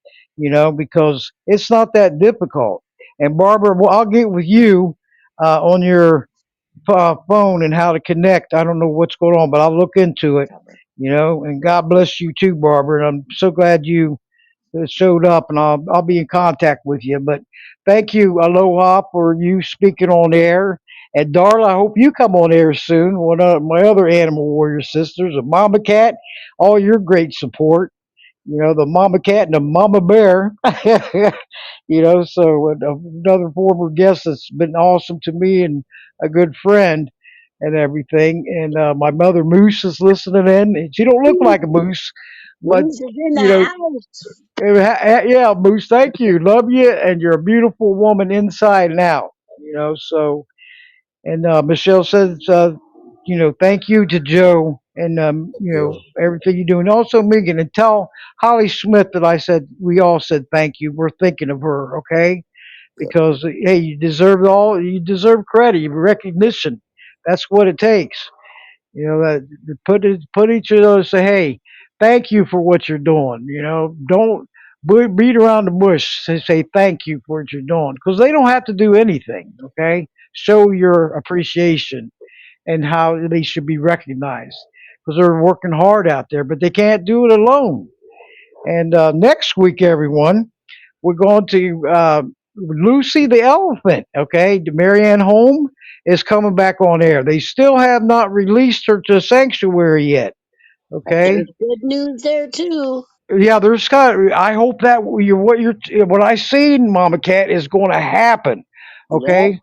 Because it's not that difficult. And Barbara, well, I'll get with you on your phone and how to connect. I don't know what's going on, but I'll look into it. And God bless you too, Barbara. And I'm so glad you that showed up, and I'll be in contact with you. But thank you, Aloha, for you speaking on air. And Darla, I hope you come on air soon. One of my other animal warrior sisters, a mama cat, all your great support. The mama cat and the mama bear. So another former guest that's been awesome to me and a good friend and everything. And my mother Moose is listening in. And she don't look like a moose, but Moose is in the you know house. yeah, Moose, thank you. Love you, and you're a beautiful woman inside and out. So, and Michelle says, thank you to Joe and, Thank you. everything you do. And also, Megan, and tell Holly Smith that we all said thank you. We're thinking of her, okay? because hey, you deserve credit, recognition. That's what it takes. You know, that put each of those, say, hey, thank you for what you're doing. You know, don't beat around the bush. Say thank you for what you're doing, because they don't have to do anything. Okay, show your appreciation and how they should be recognized, because they're working hard out there, but they can't do it alone. And next week, everyone, we're going to Lucy the elephant. Okay, Marianne Home is coming back on air. They still have not released her to sanctuary yet. But Okay, there's good news there too. yeah, there's kind. I hope that what I seen, Mama Cat, is going to happen. Yep. Okay,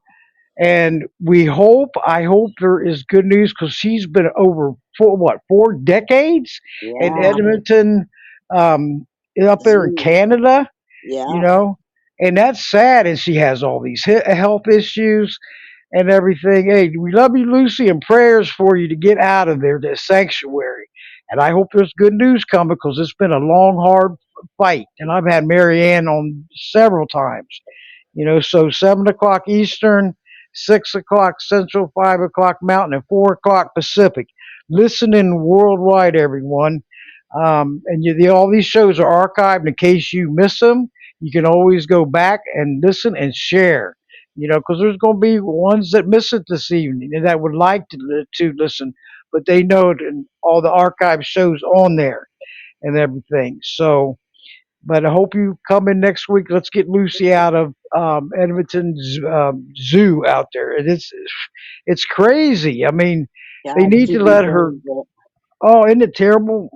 and I hope there is good news, because she's been over for what, 4 decades in Yeah. Edmonton, um, up there in Zoo. Canada, you Yeah. know, and that's sad. And she has all these health issues and everything. Hey, we love you, Lucy, and prayers for you to get out of there, to sanctuary. And I hope there's good news coming, because it's been a long, hard fight. And I've had Marianne on several times. You know, so 7 o'clock Eastern, 6 o'clock Central, 5 o'clock Mountain, and 4 o'clock Pacific. Listening worldwide, everyone. And all these shows are archived in case you miss them. You can always go back and listen and share. You know, because there's going to be ones that miss it this evening and that would like to listen, but they know it and all the archive shows on there and everything. So, but I hope you come in next week. Let's get Lucy out of Edmonton's zoo out there. It's crazy. I mean, they God, need she to let her. deserves it. Oh, isn't it terrible?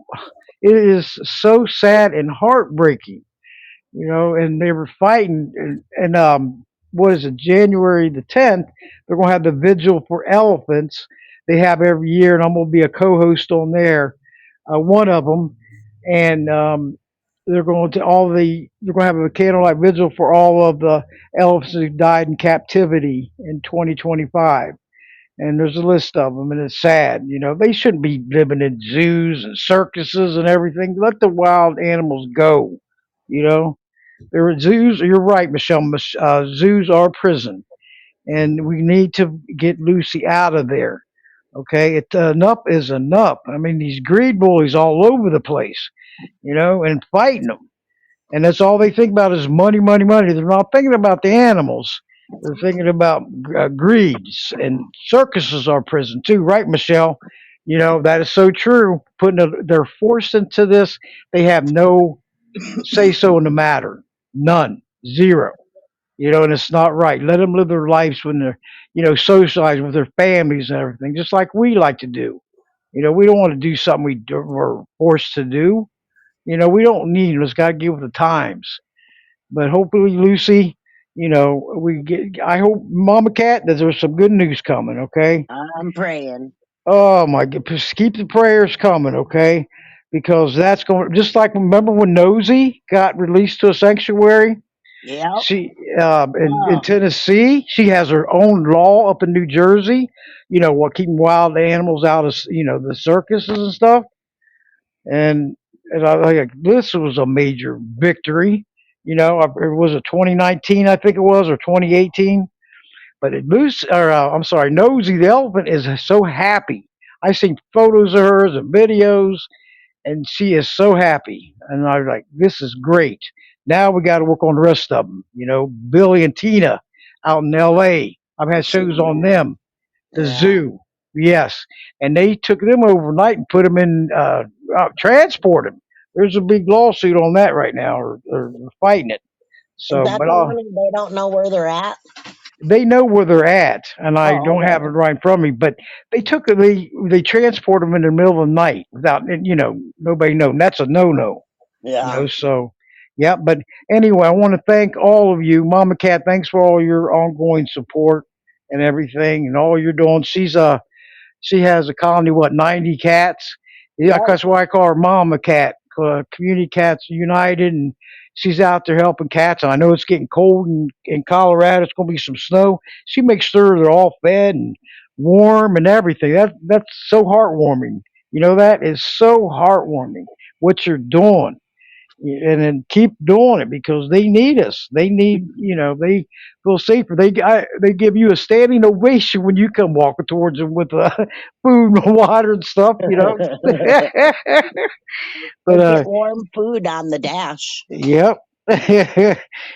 It is so sad and heartbreaking. You know, and they were fighting, and what is it, January the 10th? They're going to have the vigil for elephants. They have every year, and I'm going to be a co-host on there, one of them, and they're going to have a candlelight vigil for all of the elephants who died in captivity in 2025. And there's a list of them, and it's sad. You know, they shouldn't be living in zoos and circuses and everything. Let the wild animals go. You know, there are zoos. You're right, Michelle. Zoos are prison, and we need to get Lucy out of there. Okay, enough is enough. I mean, these greed bullies all over the place, you know, and fighting them, and that's all they think about is money, money, money. They're not thinking about the animals. They're thinking about greeds, and circuses are prison too, right, Michelle? You know that is so true. They're forced into this. They have no say so in the matter. None. Zero. You know, and it's not right. Let them live their lives when they're, socialize with their families and everything, just like we like to do. You know, we don't want to do something we're forced to do. You know, we don't need it. It's got to get with the times. But hopefully, Lucy, I hope, Mama Cat, that there's some good news coming, okay? I'm praying. Oh my God, just keep the prayers coming, okay? Because that's going, just like, remember when Nosy got released to a sanctuary? Yep. She in Oh, Tennessee, she has her own law up in New Jersey. You know what, keeping wild animals out of the circuses and stuff. And I like this was a major victory. It was a 2019, I think it was, or 2018. But I'm sorry, Nosy the elephant is so happy. I seen photos of hers and videos, and she is so happy. And I was like, this is great. Now we got to work on the rest of them. You know, Billy and Tina out in L.A. I've I've had shows seen on that. them. The Yeah. zoo, yes, and they took them overnight and put them in, transport them. There's a big lawsuit on that right now, or they're fighting it. Is So, that but the one they don't know where they're at? they know where they're at, and I Oh, don't have okay. it right in front of me. But they transport them in the middle of the night without, nobody knowing. That's a no-no. Yeah. So yeah. But anyway, I want to thank all of you, Mama Cat. Thanks for all your ongoing support and everything, and all you're doing. She has a colony, what, 90 cats? Yeah, Yep. that's why I call her Mama Cat. Community Cats United, and she's out there helping cats. And I know it's getting cold in Colorado. It's going to be some snow. She makes sure they're all fed and warm and everything. That's so heartwarming. You know, that is so heartwarming what you're doing. and then keep doing it because they need us. They need, they feel safer. They give you a standing ovation when you come walking towards them with food and water and stuff. They But get warm food on the dash. yep,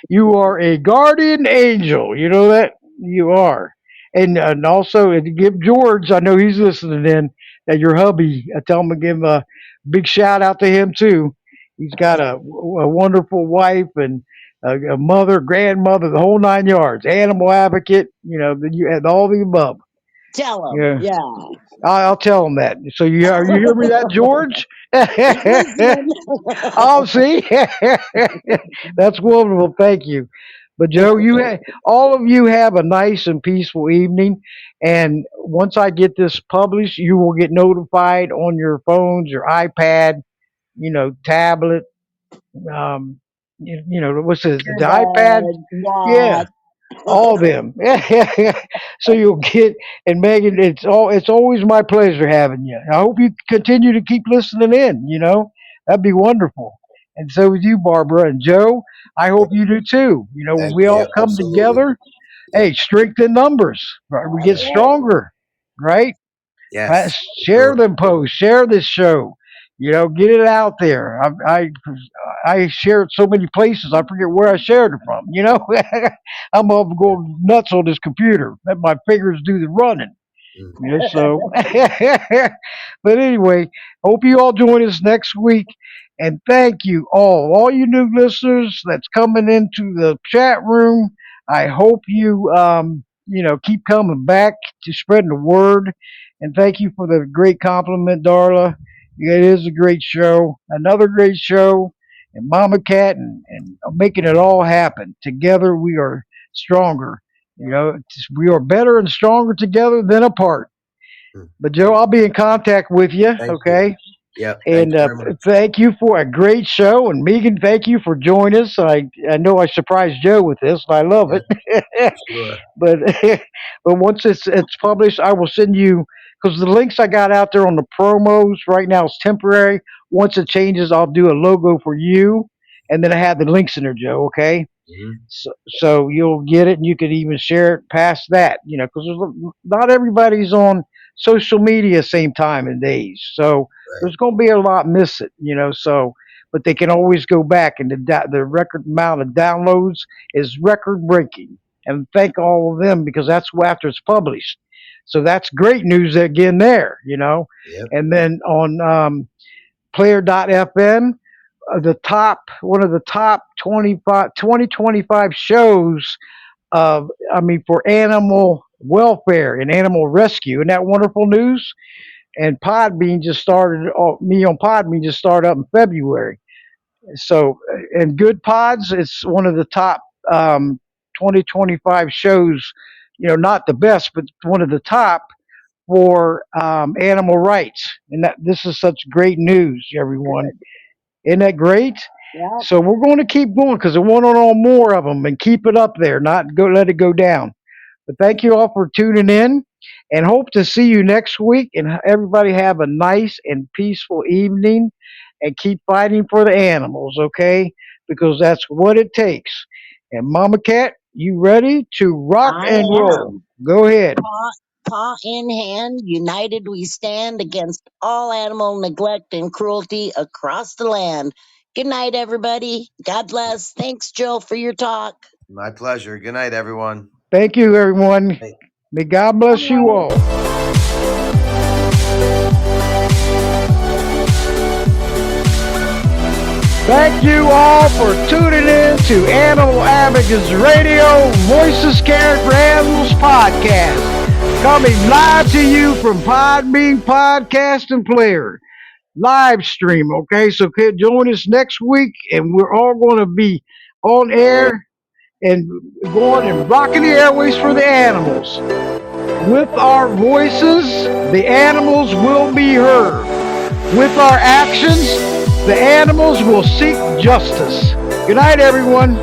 you are a guardian angel. You know that you are, and also to give George. I know he's listening in. That your hubby. I tell him to give a big shout out to him too. He's got a wonderful wife and a mother, grandmother, the whole 9 yards. Animal advocate. You had all the above. Tell them, Yeah, yeah. I'll tell him that. So you hear me, that George? He's listening. Oh, see, that's wonderful. Thank you. But Joe, all of you have a nice and peaceful evening. And once I get this published, you will get notified on your phones, your iPad, tablet. What's this? The iPad? Earbuds, Yeah, watch. all of them. So you'll get, and Megan, it's always my pleasure having you. I hope you continue to keep listening in. That'd be wonderful. And so with you, Barbara and Joe, I hope you do too. When And we yeah, all come absolutely. together, Yep. hey, strength in numbers, right? We get stronger, right? Yes. Share Sure. them posts, share this show. Get it out there. I shared so many places, I forget where I shared it from. I'm up going nuts on this computer. Let my fingers do the running. Mm. So, but anyway, hope you all join us next week. And thank you all you new listeners that's coming into the chat room. I hope you, keep coming back to spreading the word. And thank you for the great compliment, Darla. It is a great show, another great show. And Mama Cat and making it all happen. Together we are stronger. We are better and stronger together than apart. Mm. But Joe, I'll be in contact with you, Thank you. okay? Yep. Thank And you very much. thank you for a great show. And Megan, thank you for joining us. I know I surprised Joe with this, and I love Yeah, it. sure. but but once it's published, I will send you because the links I got out there on the promos right now is temporary. Once it changes, I'll do a logo for you, and then I have the links in there, Joe. Okay. Hmm. So you'll get it, and you can even share it past that, because not everybody's on social media same time and days. So Right. there's going to be a lot miss it, So, but they can always go back, and the record amount of downloads is record breaking. And thank all of them because that's after it's published. So that's great news again there. Yep. And then on player.fm, one of the top 2025 shows for animal welfare and animal rescue. Isn't that wonderful news? And Podbean just started, me on Podbean just started up in February. So, and Good Pods, it's one of the top 2025 shows, not the best, but one of the top for animal rights. And this is such great news, everyone. Isn't that great? Yep. So we're going to keep going because I want on more of them and keep it up there, not go let it go down. But thank you all for tuning in and hope to see you next week. And everybody have a nice and peaceful evening and keep fighting for the animals, okay? Because that's what it takes. And Mama Cat, you ready to rock I and roll? am. Go ahead. Paw in hand, united we stand against all animal neglect and cruelty across the land. Good night, everybody. God bless. Thanks, Jill, for your talk. My pleasure. Good night, everyone. Thank you, everyone. Hey. May God bless you all. Thank you all for tuning in to Animal Advocates Radio Voices Caring for Animals podcast. Coming live to you from Podbean Podcast and Player. Live stream, okay? So join us next week and we're all going to be on air and going and rocking the airways for the animals. With our voices, the animals will be heard. With our actions, the animals will seek justice. Good night, everyone.